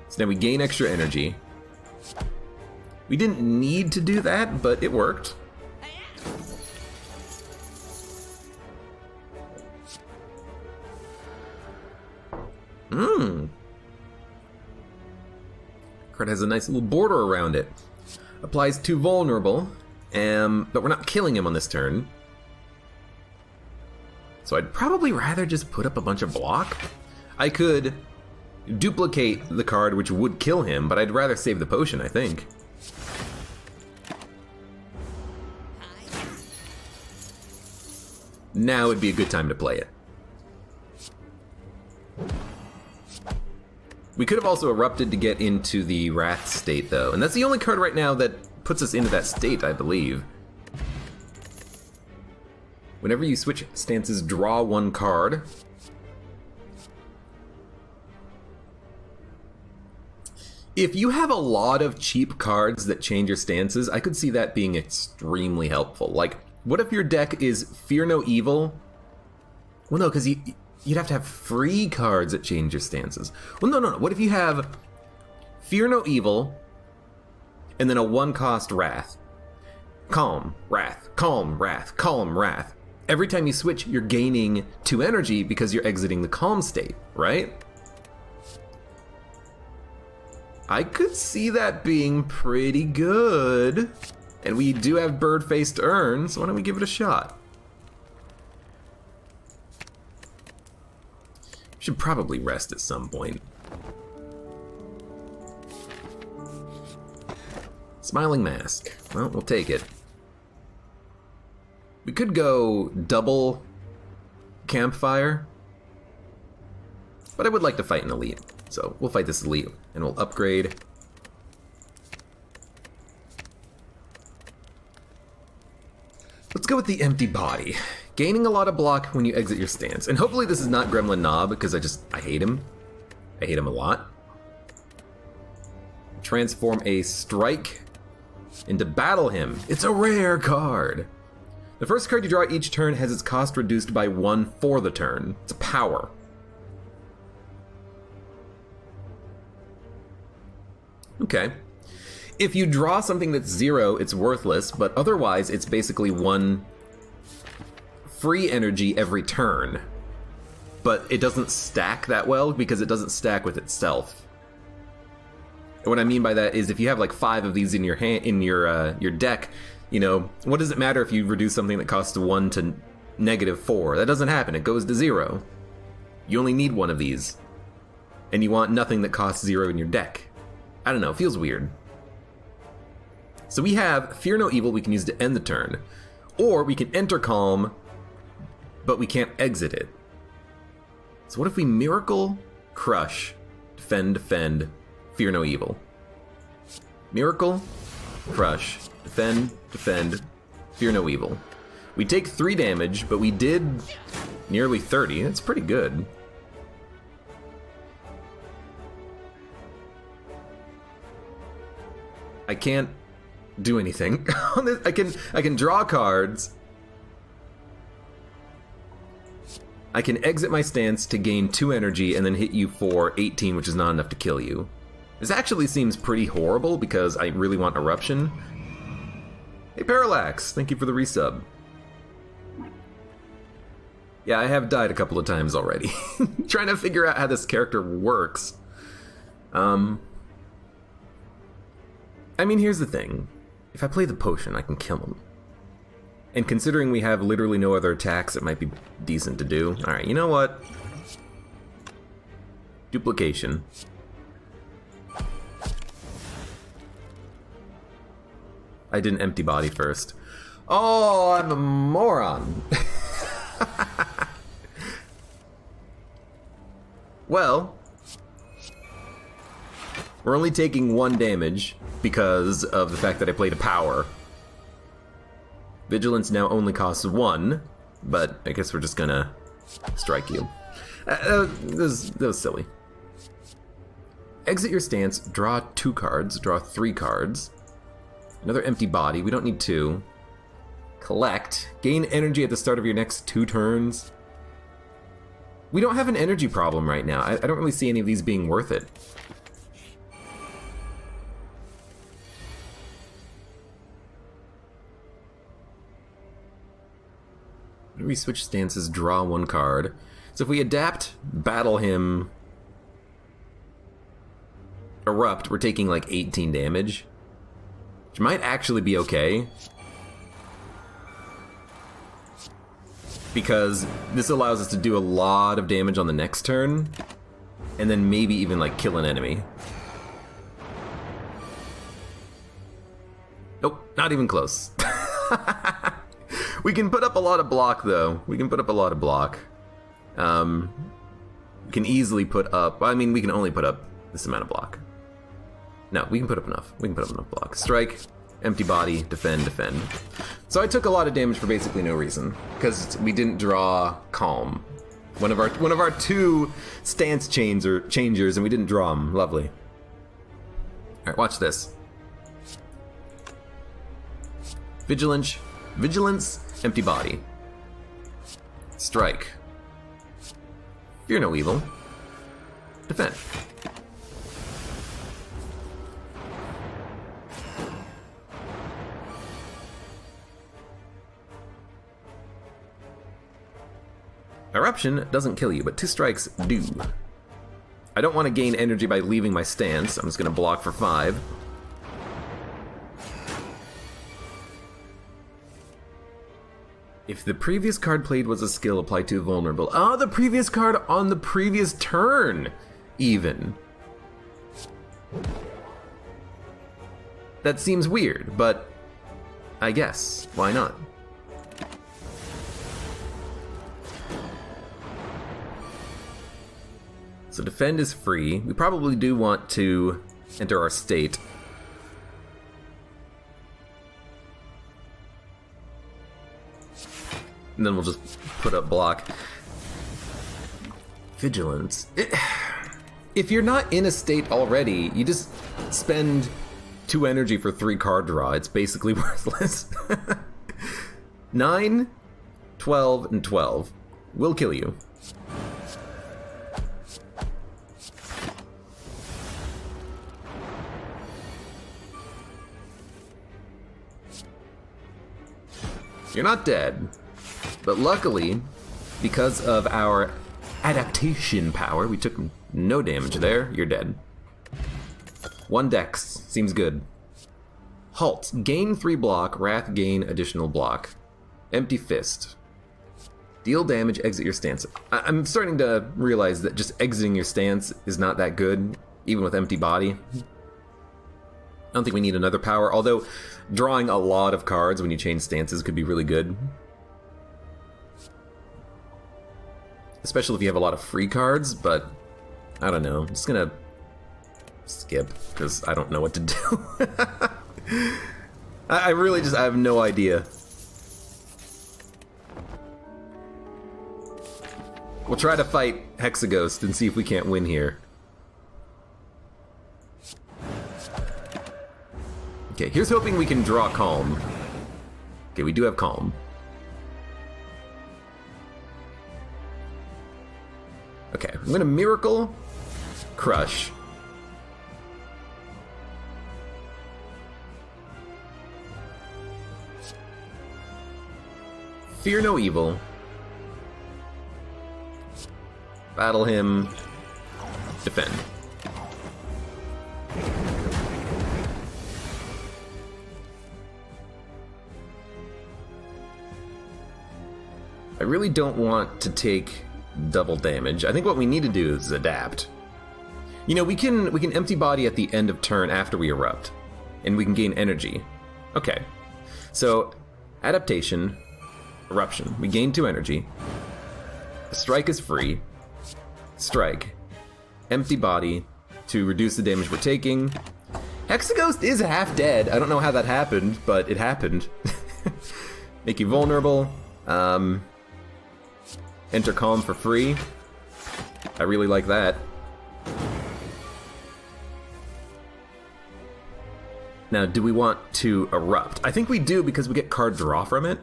So now we gain extra energy. We didn't need to do that, but it worked. Card has a nice little border around it. Applies 2 vulnerable, but we're not killing him on this turn. So I'd probably rather just put up a bunch of block. I could duplicate the card, which would kill him, but I'd rather save the potion, I think. Now would be a good time to play it. We could have also erupted to get into the Wrath state, though, and that's the only card right now that puts us into that state, I believe. Whenever you switch stances, draw 1 card. If you have a lot of cheap cards that change your stances, I could see that being extremely helpful. Like, what if your deck is Fear No Evil? Well, no, because you'd have to have free cards that change your stances. Well, no. What if you have Fear No Evil, and then a 1-cost Wrath? Calm, Wrath, Calm, Wrath, Calm, Wrath. Every time you switch, you're gaining 2 energy because you're exiting the calm state, right? I could see that being pretty good. And we do have bird-faced urn, so why don't we give it a shot? Should probably rest at some point. Smiling Mask. Well, we'll take it. We could go double campfire, but I would like to fight an elite, so we'll fight this elite, and we'll upgrade. Let's go with the empty body. Gaining a lot of block when you exit your stance, and hopefully this is not Gremlin Knob, because I hate him. I hate him a lot. Transform a strike into Battle Him. It's a rare card. The first card you draw each turn has its cost reduced by 1 for the turn. It's a power. Okay. If you draw something that's 0, it's worthless, but otherwise it's basically 1 free energy every turn. But it doesn't stack that well because it doesn't stack with itself. And what I mean by that is if you have like 5 of these in your hand, in your deck, you know, what does it matter if you reduce something that costs 1 to -4? That doesn't happen, it goes to 0. You only need 1 of these. And you want nothing that costs 0 in your deck. I don't know, it feels weird. So we have Fear No Evil we can use to end the turn. Or we can enter Calm, but we can't exit it. So what if we Miracle, Crush, Defend, Defend, Fear No Evil? Miracle, Crush, Defend, Defend, Fear No Evil. We take 3 damage, but we did nearly 30. That's pretty good. I can't do anything on this. I can draw cards. I can exit my stance to gain 2 energy and then hit you for 18, which is not enough to kill you. This actually seems pretty horrible because I really want Eruption. Hey Parallax, thank you for the resub. Yeah, I have died a couple of times already. Trying to figure out how this character works. I mean, here's the thing. If I play the potion, I can kill him. And considering we have literally no other attacks, it might be decent to do. Alright, you know what? Duplication. I did an empty body first. Oh, I'm a moron. Well, we're only taking 1 damage because of the fact that I played a power. Vigilance now only costs 1, but I guess we're just gonna strike you. That was silly. Exit your stance, draw 2 cards, draw 3 cards. Another empty body, we don't need 2. Collect, gain energy at the start of your next 2 turns. We don't have an energy problem right now. I don't really see any of these being worth it. We switch stances, draw 1 card. So if we adapt, battle him, erupt, we're taking like 18 damage. Which might actually be okay. Because this allows us to do a lot of damage on the next turn. And then maybe even like kill an enemy. Nope, not even close. We can put up a lot of block though. We can put up a lot of block. We can easily put up, I mean we can only put up this amount of block. No, we can put up enough. We can put up enough block. Strike, empty body, defend, defend. So I took a lot of damage for basically no reason, because we didn't draw Calm. One of our 2 stance changers, and we didn't draw them. Lovely. All right, watch this. Vigilance, empty body. Strike. Fear no evil. Defend. Eruption doesn't kill you, but 2 strikes do. I don't want to gain energy by leaving my stance. I'm just going to block for 5. If the previous card played was a skill applied to a vulnerable. Oh, the previous card on the previous turn, even. That seems weird, but I guess. Why not? So defend is free. We probably do want to enter our state. And then we'll just put up block. Vigilance. If you're not in a state already, you just spend 2 energy for 3 card draw. It's basically worthless. 9, 12, and 12 will kill you. You're not dead, but luckily, because of our adaptation power, we took no damage there. You're dead. 1 dex, seems good. Halt, gain 3 block, wrath gain additional block. Empty fist. Deal damage, exit your stance. I'm starting to realize that just exiting your stance is not that good, even with empty body. I don't think we need another power, although drawing a lot of cards when you change stances could be really good. Especially if you have a lot of free cards, but I don't know. I'm just gonna skip, because I don't know what to do. I really just, I have no idea. We'll try to fight Hexaghost and see if we can't win here. Okay, here's hoping we can draw Calm. Okay, we do have Calm. Okay, I'm gonna Miracle, Crush. Fear no evil. Battle him. Defend. I really don't want to take double damage. I think what we need to do is adapt. You know, we can empty body at the end of turn after we erupt, and we can gain energy. Okay, so adaptation, eruption. We gain 2 energy. Strike is free. Strike. Empty body to reduce the damage we're taking. Hexaghost is half dead. I don't know how that happened, but it happened. Make you vulnerable. Enter Calm for free. I really like that. Now, do we want to erupt? I think we do because we get card draw from it.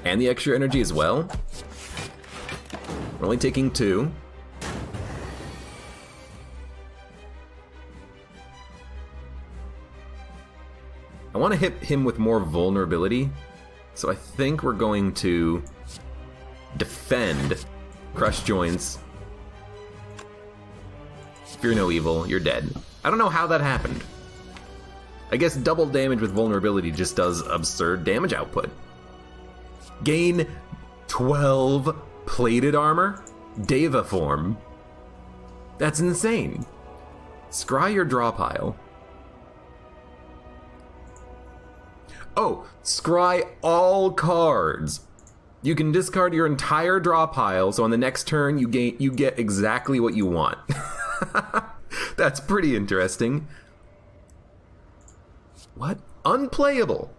And the extra energy as well. We're only taking 2. I want to hit him with more vulnerability. So I think we're going to defend. Crush joints. Fear no evil, you're dead. I don't know how that happened. I guess double damage with vulnerability just does absurd damage output. Gain 12 plated armor? Deva form. That's insane. Scry your draw pile. Oh, scry all cards. You can discard your entire draw pile, so on the next turn you get exactly what you want. That's pretty interesting. What? Unplayable.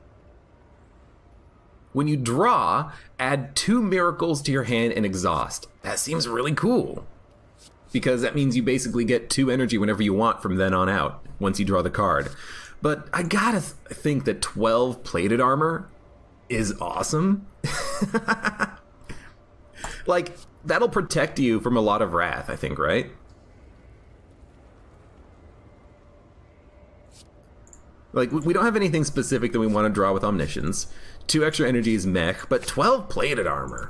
When you draw, add 2 miracles to your hand and exhaust. That seems really cool. Because that means you basically get 2 energy whenever you want from then on out, once you draw the card. But I gotta think that 12 plated armor is awesome. Like, that'll protect you from a lot of wrath, I think, right? Like, we don't have anything specific that we want to draw with Omniscience. 2 extra energies, mech, but 12 plated armor.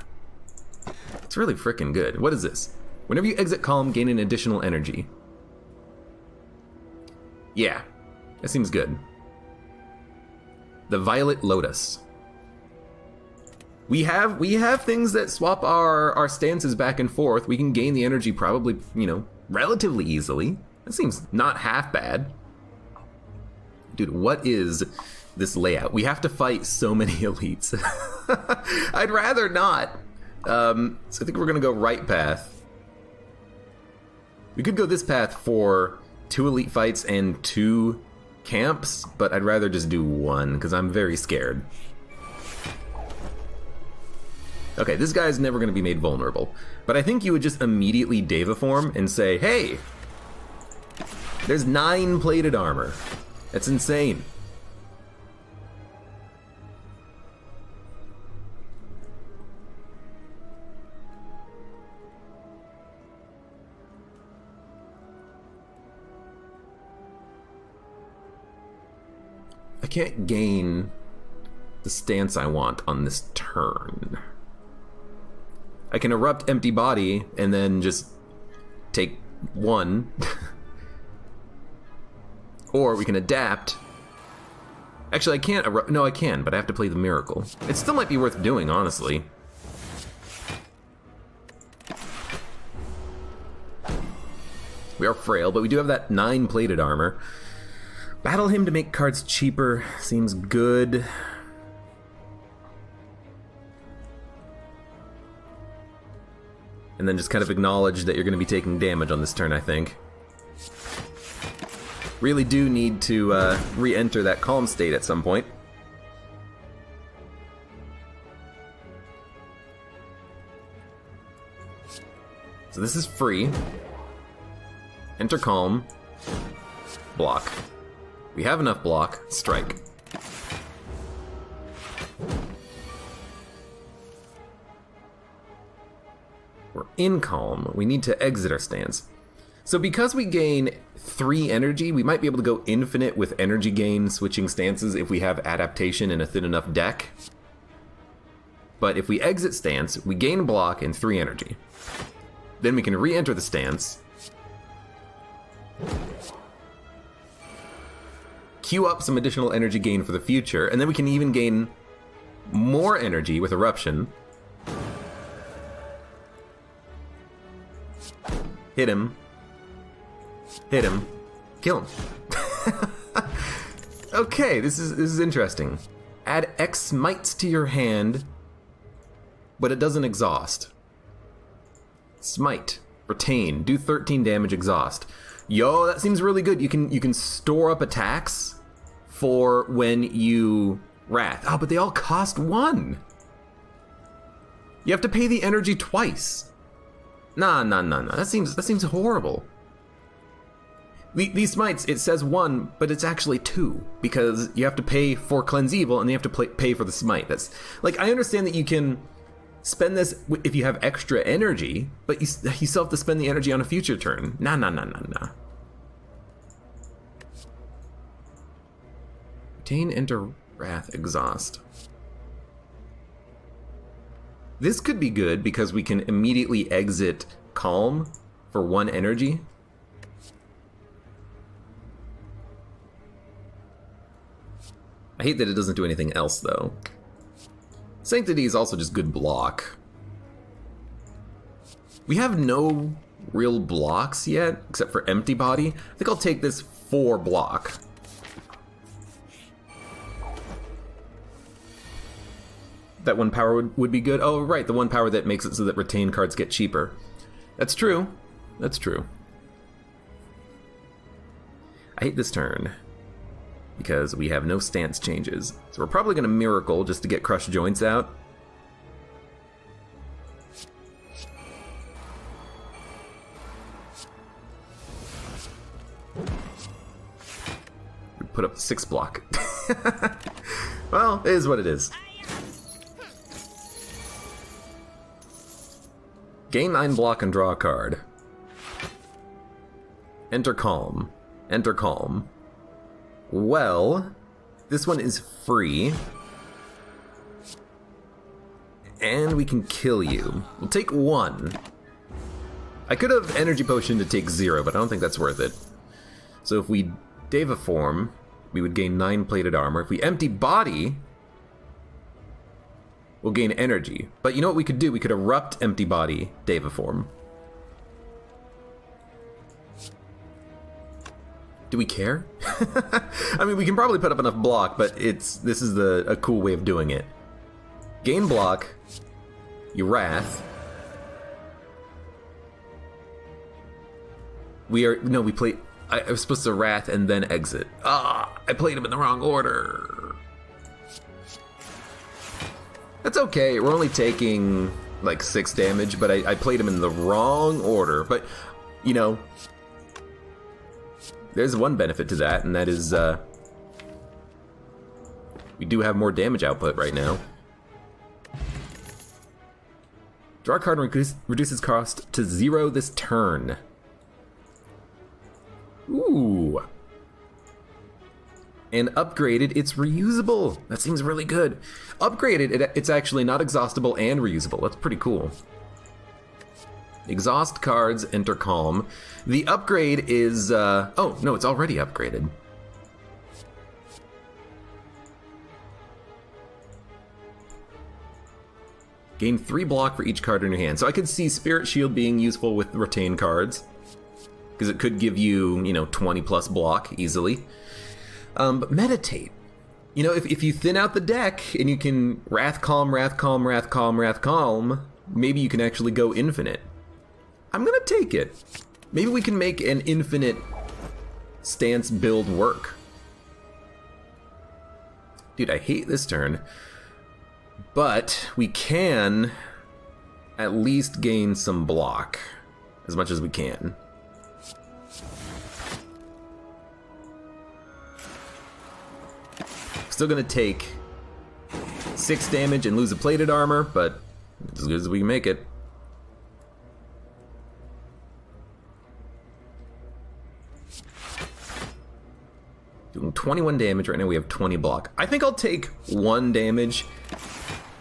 It's really freaking good. What is this? Whenever you exit Calm, gain an additional energy. Yeah, that seems good. The Violet Lotus. We have things that swap our stances back and forth. We can gain the energy probably, you know, relatively easily. That seems not half bad. Dude, what is this layout? We have to fight so many elites. I'd rather not. So I think we're gonna go right path. We could go this path for 2 elite fights and 2 camps, but I'd rather just do 1 because I'm very scared. Okay, this guy's never gonna be made vulnerable, but I think you would just immediately Deva form and say, hey, there's 9 plated armor. That's insane. I can't gain the stance I want on this turn. I can erupt empty body and then just take 1. Or we can adapt. Actually, I can't erupt. No, I can, but I have to play the miracle. It still might be worth doing, honestly. We are frail, but we do have that 9 plated armor. Battle him to make cards cheaper seems good. And then just kind of acknowledge that you're going to be taking damage on this turn, I think. Really do need to re-enter that calm state at some point. So this is free. Enter calm. Block. We have enough block. Strike. We're in calm. We need to exit our stance. So because we gain 3 energy, we might be able to go infinite with energy gain switching stances if we have adaptation in a thin enough deck. But if we exit stance, we gain block and 3 energy. Then we can re-enter the stance. Queue up some additional energy gain for the future, and then we can even gain more energy with Eruption. Hit him. Hit him. Kill him. Okay, this is interesting. Add X smites to your hand, but it doesn't exhaust. Smite. Retain. Do 13 damage, exhaust. Yo, that seems really good. You can store up attacks for when you Wrath. Oh, but they all cost 1. You have to pay the energy twice. Nah. That seems horrible. These smites, it says 1, but it's actually 2, because you have to pay for Cleanse Evil and you have to pay for the smite. That's like, I understand that you can spend this if you have extra energy, but you still have to spend the energy on a future turn. Nah. Retain, enter, Wrath, exhaust. This could be good because we can immediately exit Calm for 1 energy. I hate that it doesn't do anything else, though. Sanctity is also just good block. We have no real blocks yet, except for Empty Body. I think I'll take this 4 block. That 1 power would be good. Oh, right, the 1 power that makes it so that retain cards get cheaper. That's true. That's true. I hate this turn, because we have no stance changes. So we're probably going to Miracle just to get Crushed Joints out. We put up 6 block. Well, it is what it is. Gain 9 block and draw a card. Enter Calm. Enter Calm. Well, this one is free. And we can kill you. We'll take 1. I could have Energy Potion to take 0, but I don't think that's worth it. So if we Deva Form, we would gain 9 plated armor. If we Empty Body, we'll gain energy. But you know what we could do? We could Erupt Empty Body, Deva Form. Do we care? I mean, we can probably put up enough block, but this is a cool way of doing it. Gain block, you Wrath. We play. I was supposed to Wrath and then exit. I played him in the wrong order. That's okay, we're only taking like 6 damage, but I played him in the wrong order. But, you know, there's one benefit to that, and that is we do have more damage output right now. Draw a card and reduces cost to 0 this turn. Ooh. And upgraded, it's reusable. That seems really good. Upgraded, it's actually not exhaustible and reusable. That's pretty cool. Exhaust cards, enter Calm. The upgrade is, oh, no, it's already upgraded. Gain 3 block for each card in your hand. So I could see Spirit Shield being useful with retain cards, because it could give you, 20 plus block easily. But meditate. You know, if you thin out the deck and you can Wrath Calm, Wrath Calm, Wrath Calm, Wrath Calm, maybe you can actually go infinite. I'm gonna take it. Maybe we can make an infinite stance build work. Dude, I hate this turn. But we can at least gain some block as much as we can. Still gonna take 6 damage and lose a plated armor, but as good as we can make it. Doing 21 damage right now, we have 20 block. I think I'll take 1 damage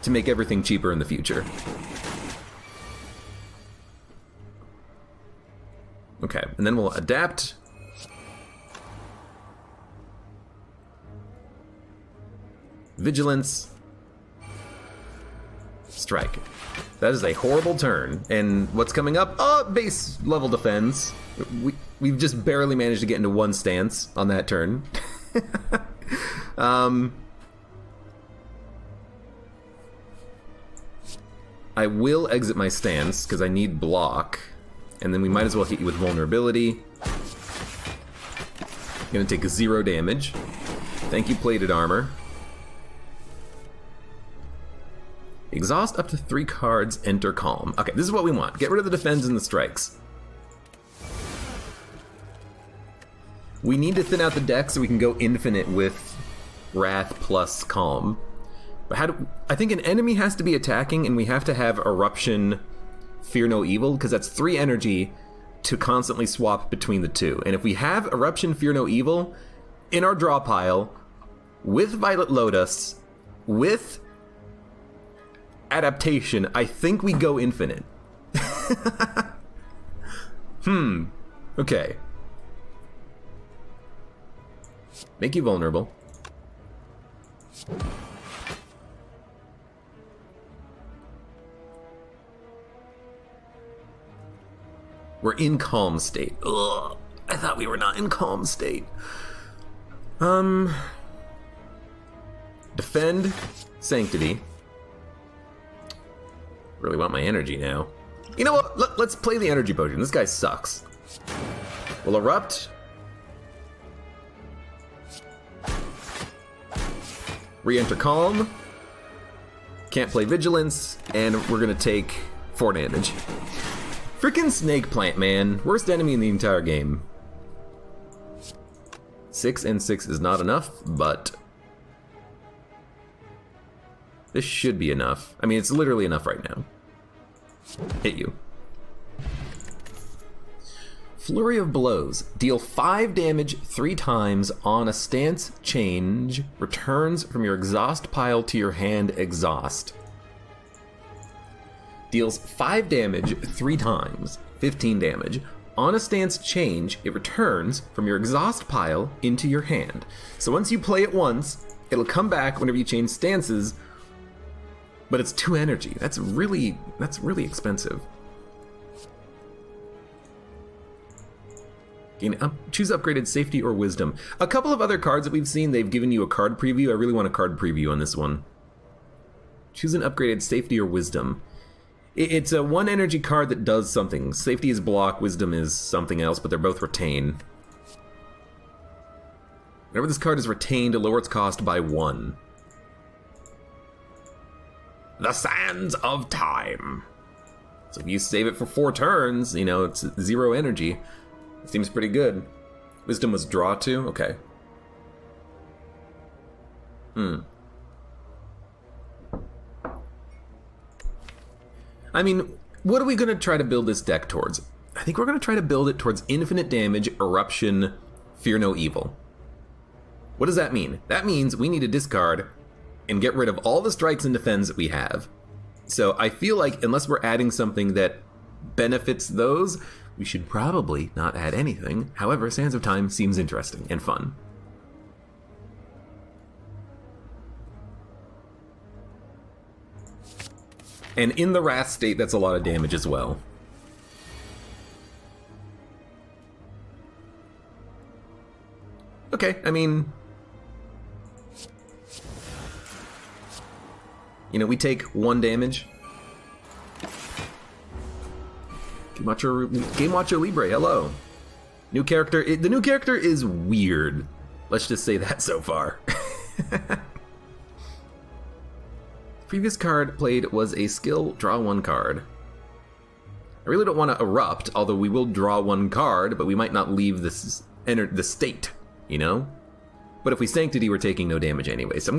to make everything cheaper in the future. Okay, and then we'll adapt. Vigilance. Strike. That is a horrible turn. And what's coming up? Oh, base level defense. We've just barely managed to get into 1 stance on that turn. I will exit my stance because I need block. And then we might as well hit you with vulnerability. Gonna take 0 damage. Thank you, plated armor. Exhaust up to 3 cards, enter calm. Okay, this is what we want. Get rid of the defense and the strikes. We need to thin out the deck so we can go infinite with Wrath plus Calm. But I think an enemy has to be attacking, and we have to have Eruption, Fear No Evil, because that's 3 energy to constantly swap between the two. And if we have Eruption, Fear No Evil in our draw pile, with Violet Lotus, with Adaptation, I think we go infinite. Okay. Make you vulnerable. We're in calm state. Ugh, I thought we were not in calm state. Defend, Sanctity. Really want my energy now. You know what? Let's play the energy potion. This guy sucks. We'll erupt. Re-enter calm. Can't play vigilance, and we're gonna take 4 damage. Frickin' snake plant, man. Worst enemy in the entire game. 6 and 6 is not enough, but this should be enough. I mean, it's literally enough right now. Hit you. Flurry of Blows. Deal 5 damage 3 times on a stance change. Returns from your exhaust pile to your hand exhaust. Deals 5 damage 3 times, 15 damage. On a stance change, it returns from your exhaust pile into your hand. So once you play it once, it'll come back whenever you change stances, but it's 2 energy. That's really expensive. Choose upgraded safety or wisdom. A couple of other cards that we've seen, they've given you a card preview. I really want a card preview on this one. Choose an upgraded safety or wisdom. It's a 1 energy card that does something. Safety is block, wisdom is something else, but they're both retain. Whenever this card is retained, lower its cost by 1. The Sands of Time. So if you save it for 4 turns, you know, it's 0 energy. It seems pretty good. Wisdom was draw 2? Okay. I mean, what are we going to try to build this deck towards? I think we're going to try to build it towards infinite damage, eruption, fear no evil. What does that mean? That means we need to discard and get rid of all the strikes and defends that we have. So I feel like unless we're adding something that benefits those, we should probably not add anything. However, Sands of Time seems interesting and fun. And in the Wrath state, that's a lot of damage as well. Okay, I mean, You know, we take 1 damage. Game Watcher Libre, hello. New character. The new character is weird. Let's just say that so far. Previous card played was a skill, draw 1 card. I really don't want to erupt, although we will draw 1 card, but we might not leave the state, you know? But if we Sanctity, we're taking no damage anyway. So I'm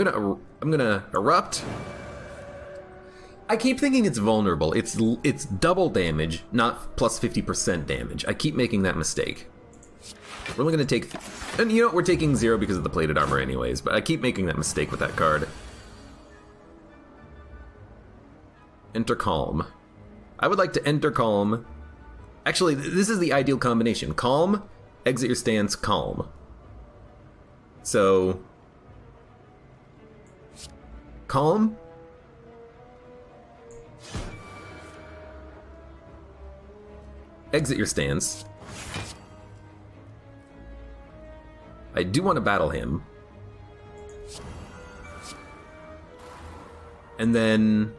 gonna erupt. I keep thinking it's vulnerable. It's double damage, not plus 50% damage. I keep making that mistake. We're only gonna take, and you know what? We're taking 0 because of the plated armor anyways, but I keep making that mistake with that card. Enter Calm. I would like to enter Calm. Actually, this is the ideal combination. Calm, exit your stance, Calm. So, Calm. Exit your stance. I do want to battle him. And then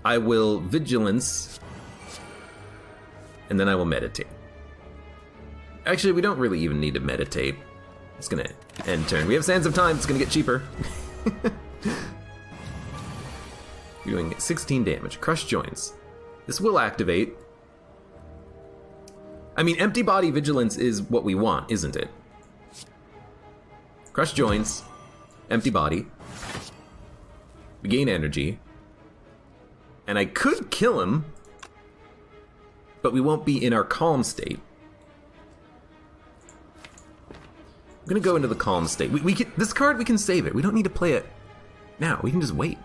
I will Vigilance. And then I will meditate. Actually, we don't really even need to meditate. It's gonna end turn. We have Sands of Time, it's gonna get cheaper. You're doing 16 damage. Crush Joints. This will activate. I mean, Empty Body Vigilance is what we want, isn't it? Crush Joints. Empty Body. We gain energy. And I could kill him, but we won't be in our calm state. I'm gonna go into the calm state. We can, this card, we can save it. We don't need to play it now. We can just wait.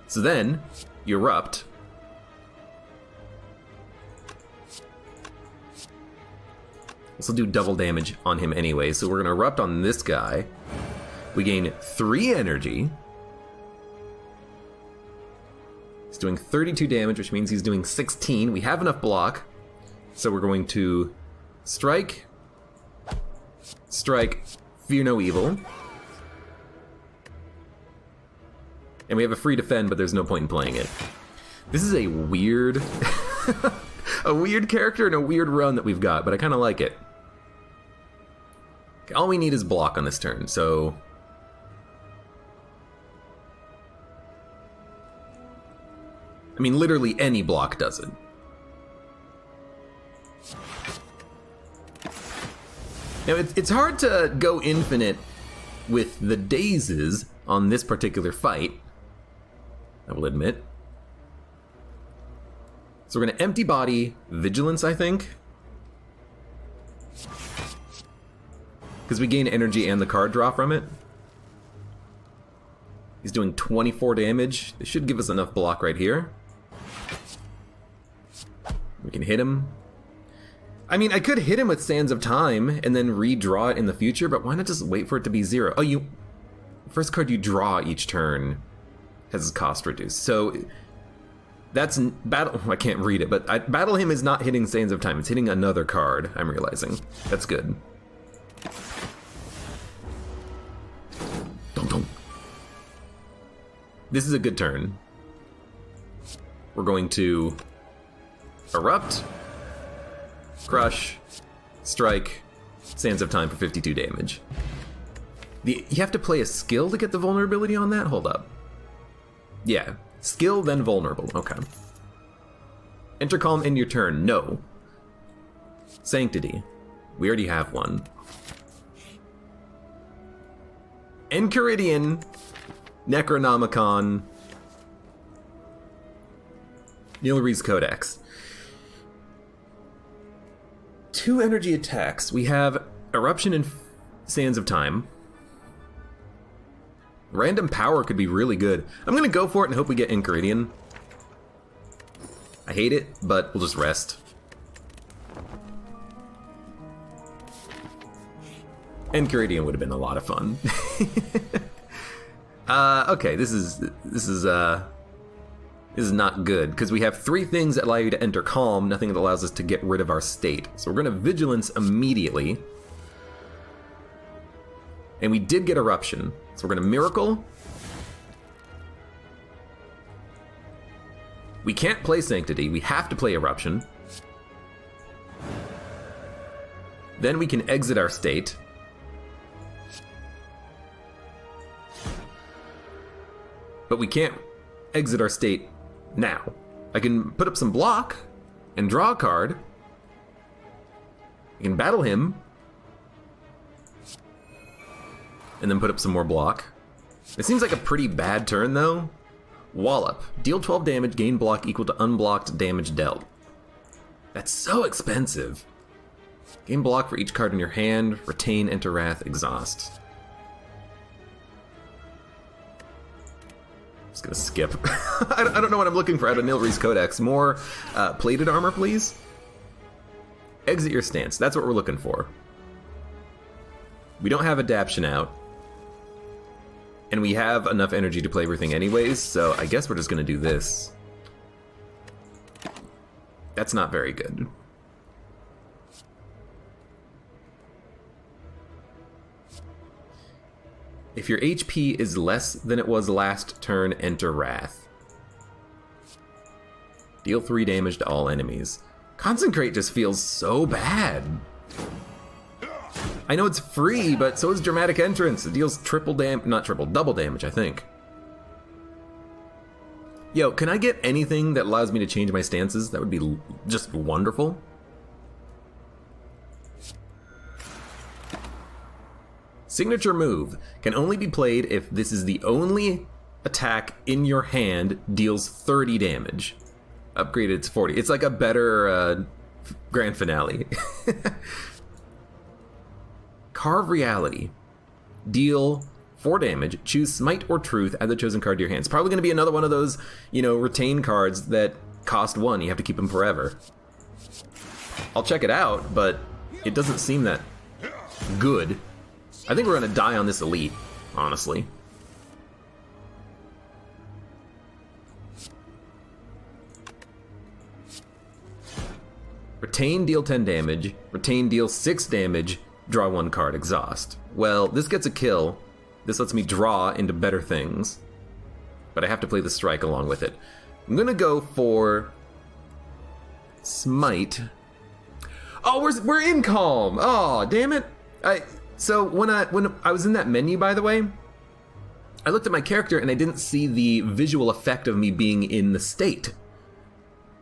So then, you erupt. This will do double damage on him anyway, so we're gonna erupt on this guy. We gain 3 energy. He's doing 32 damage, which means he's doing 16. We have enough block, so we're going to strike, strike, fear no evil. And we have a free defend, but there's no point in playing it. This is a weird, a weird character and a weird run that we've got, but I kind of like it. Okay, all we need is block on this turn, so... I mean, literally any block does it. Now, it's hard to go infinite with the dazes on this particular fight, I will admit. So we're gonna Empty Body Vigilance, I think. Because we gain energy and the card draw from it. He's doing 24 damage. This should give us enough block right here. We can hit him. I mean, I could hit him with Sands of Time and then redraw it in the future, but why not just wait for it to be 0? Oh, first card you draw each turn has its cost reduced. So that's battle. I can't read it, but battle him is not hitting Sands of Time. It's hitting another card. I'm realizing that's good. Dum-dum. This is a good turn. We're going to erupt, crush, strike, Sands of Time for 52 damage. You have to play a skill to get the vulnerability on that? Hold up. Yeah, skill then vulnerable, okay. Enter Calm in your turn, no. Sanctity, we already have one. Enchiridion, Necronomicon, Nilri's Codex. 2 energy attacks. We have Eruption and Sands of Time. Random Power could be really good. I'm gonna go for it and hope we get Enchiridion. I hate it, but we'll just rest. Enchiridion would have been a lot of fun. Okay, this is not good, because we have 3 things that allow you to enter Calm, nothing that allows us to get rid of our state. So we're gonna Vigilance immediately. And we did get Eruption. So we're gonna Miracle. We can't play Sanctity, we have to play Eruption. Then we can exit our state. But we can't exit our state now. I can put up some block and draw a card. I can battle him. And then put up some more block. It seems like a pretty bad turn though. Wallop. Deal 12 damage, gain block equal to unblocked damage dealt. That's so expensive. Gain block for each card in your hand. Retain, enter Wrath, exhaust. Just gonna skip. I don't know what I'm looking for out of Nilri's Codex. More plated armor, please. Exit your stance. That's what we're looking for. We don't have Adaption out. And we have enough energy to play everything anyways, so I guess we're just gonna do this. That's not very good. If your HP is less than it was last turn, enter Wrath. Deal 3 damage to all enemies. Consecrate just feels so bad. I know it's free, but so is Dramatic Entrance. It deals double damage, I think. Yo, can I get anything that allows me to change my stances? That would be just wonderful. Signature move can only be played if this is the only attack in your hand deals 30 damage. Upgraded to 40. It's like a better grand finale. Carve Reality. Deal 4 damage. Choose Smite or Truth. Add the chosen card to your hand. It's probably going to be another one of those, retain cards that cost 1. You have to keep them forever. I'll check it out, but it doesn't seem that good. I think we're going to die on this Elite, honestly. Retain, deal 10 damage. Retain, deal 6 damage. Draw 1 card, exhaust. Well, this gets a kill. This lets me draw into better things. But I have to play the strike along with it. I'm gonna go for Smite. Oh, we're in Calm. Oh, damn it. So when I was in that menu, by the way, I looked at my character and I didn't see the visual effect of me being in the state.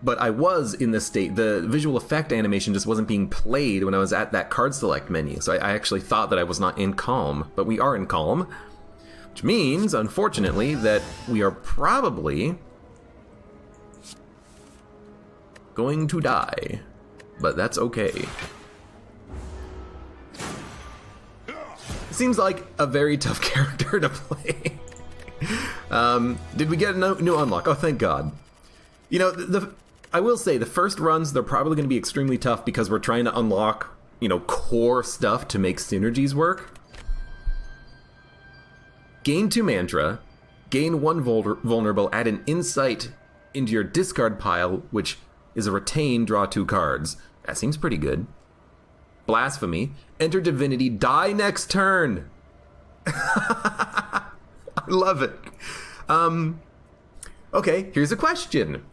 But I was in the state. The visual effect animation just wasn't being played when I was at that card select menu. So I actually thought that I was not in Calm, but we are in Calm. Which means, unfortunately, that we are probably going to die. But that's okay. It seems like a very tough character to play. Did we get a new unlock? Oh, thank God. I will say, the first runs, they're probably going to be extremely tough because we're trying to unlock, core stuff to make synergies work. Gain 2 mantra, gain 1 vulnerable, add an insight into your discard pile, which is a retain, draw 2 cards. That seems pretty good. Blasphemy, enter divinity, die next turn. I love it. Okay, here's a question.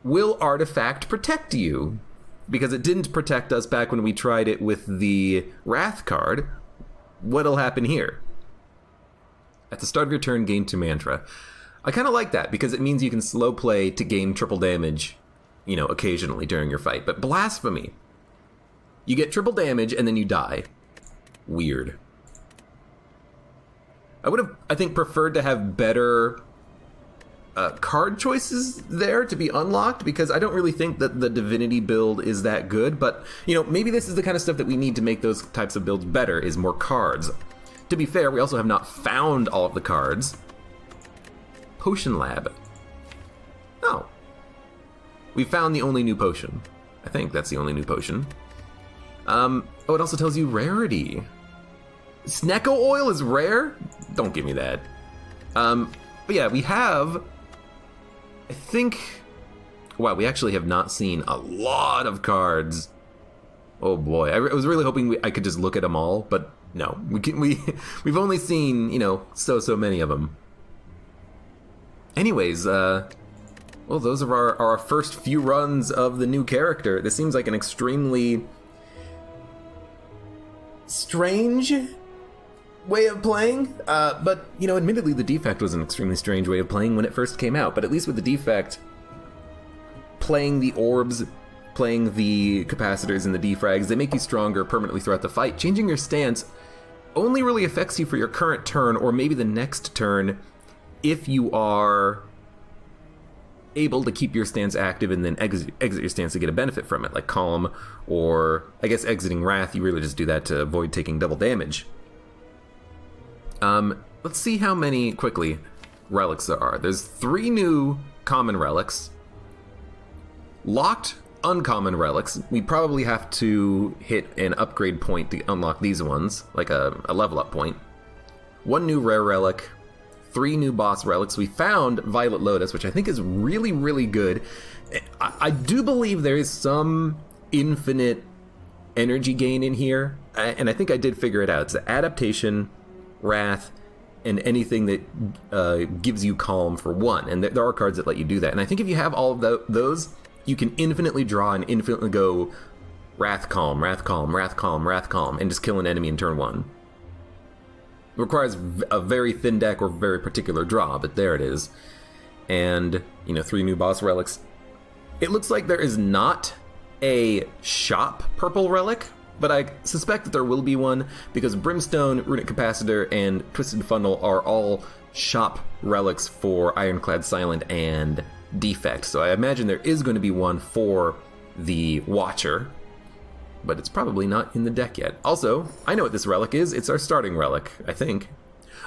Will Artifact protect you? Because it didn't protect us back when we tried it with the Wrath card. What'll happen here? At the start of your turn, gain 2 mantra. I kind of like that because it means you can slow play to gain triple damage, occasionally during your fight. But Blasphemy. You get triple damage and then you die. Weird. I would have, I think, preferred to have better card choices there to be unlocked, because I don't really think that the Divinity build is that good, but, maybe this is the kind of stuff that we need to make those types of builds better, is more cards. To be fair, we also have not found all of the cards. Potion Lab. Oh. We found the only new potion. I think that's the only new potion. Oh, it also tells you rarity. Snecko oil is rare? Don't give me that. But yeah, we have... I think... Wow, we actually have not seen a lot of cards. Oh boy, I was really hoping I could just look at them all, but no. We've only seen, so many of them. Anyways, Well, those are our first few runs of the new character. This seems like an extremely strange way of playing, but, you know, admittedly the defect was an extremely strange way of playing when it first came out, but at least with the defect, playing the orbs, playing the capacitors and the defrags, they make you stronger permanently throughout the fight. Changing your stance only really affects you for your current turn, or maybe the next turn, if you are able to keep your stance active and then exit your stance to get a benefit from it, like Calm, or I guess exiting Wrath, you really just do that to avoid taking double damage. Let's see how many, quickly, relics there are. There's 3 new common relics. Locked uncommon relics. We probably have to hit an upgrade point to unlock these ones, like a level up point. 1 new rare relic. 3 new boss relics. We found Violet Lotus, which I think is really, really good. I do believe there is some infinite energy gain in here, and I think I did figure it out. It's the adaptation, Wrath, and anything that gives you Calm for 1. And there are cards that let you do that. And I think if you have all of those, you can infinitely draw and infinitely go Wrath Calm, Wrath Calm, Wrath Calm, Wrath Calm, and just kill an enemy in turn 1. It requires a very thin deck or very particular draw, but there it is. And, you know, 3 new boss relics. It looks like there is not a shop purple relic, but I suspect that there will be one, because Brimstone, Runic Capacitor, and Twisted Funnel are all shop relics for Ironclad Silent and Defect. So I imagine there is going to be one for the Watcher, but it's probably not in the deck yet. Also, I know what this relic is. It's our starting relic, I think.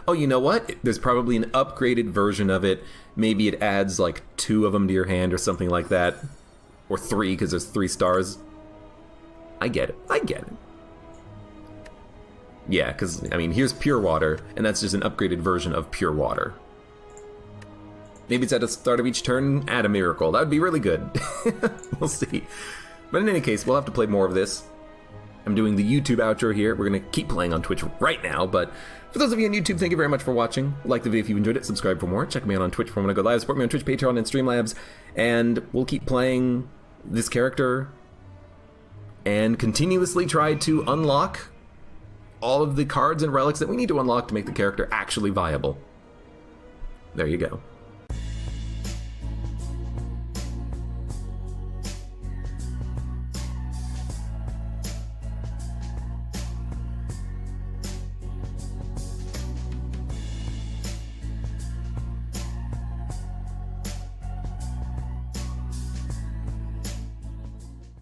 Oh, you know what? There's probably an upgraded version of it. Maybe it adds like 2 of them to your hand or something like that. Or 3, because there's 3 stars. I get it. Yeah, because, I mean, here's Pure Water, and that's just an upgraded version of Pure Water. Maybe it's at the start of each turn, add a miracle. That would be really good. We'll see. But in any case, we'll have to play more of this. I'm doing the YouTube outro here. We're going to keep playing on Twitch right now, but for those of you on YouTube, thank you very much for watching. Like the video if you enjoyed it, subscribe for more. Check me out on Twitch for when I go live. Support me on Twitch, Patreon, and Streamlabs. And we'll keep playing this character and continuously try to unlock all of the cards and relics that we need to unlock to make the character actually viable. There you go.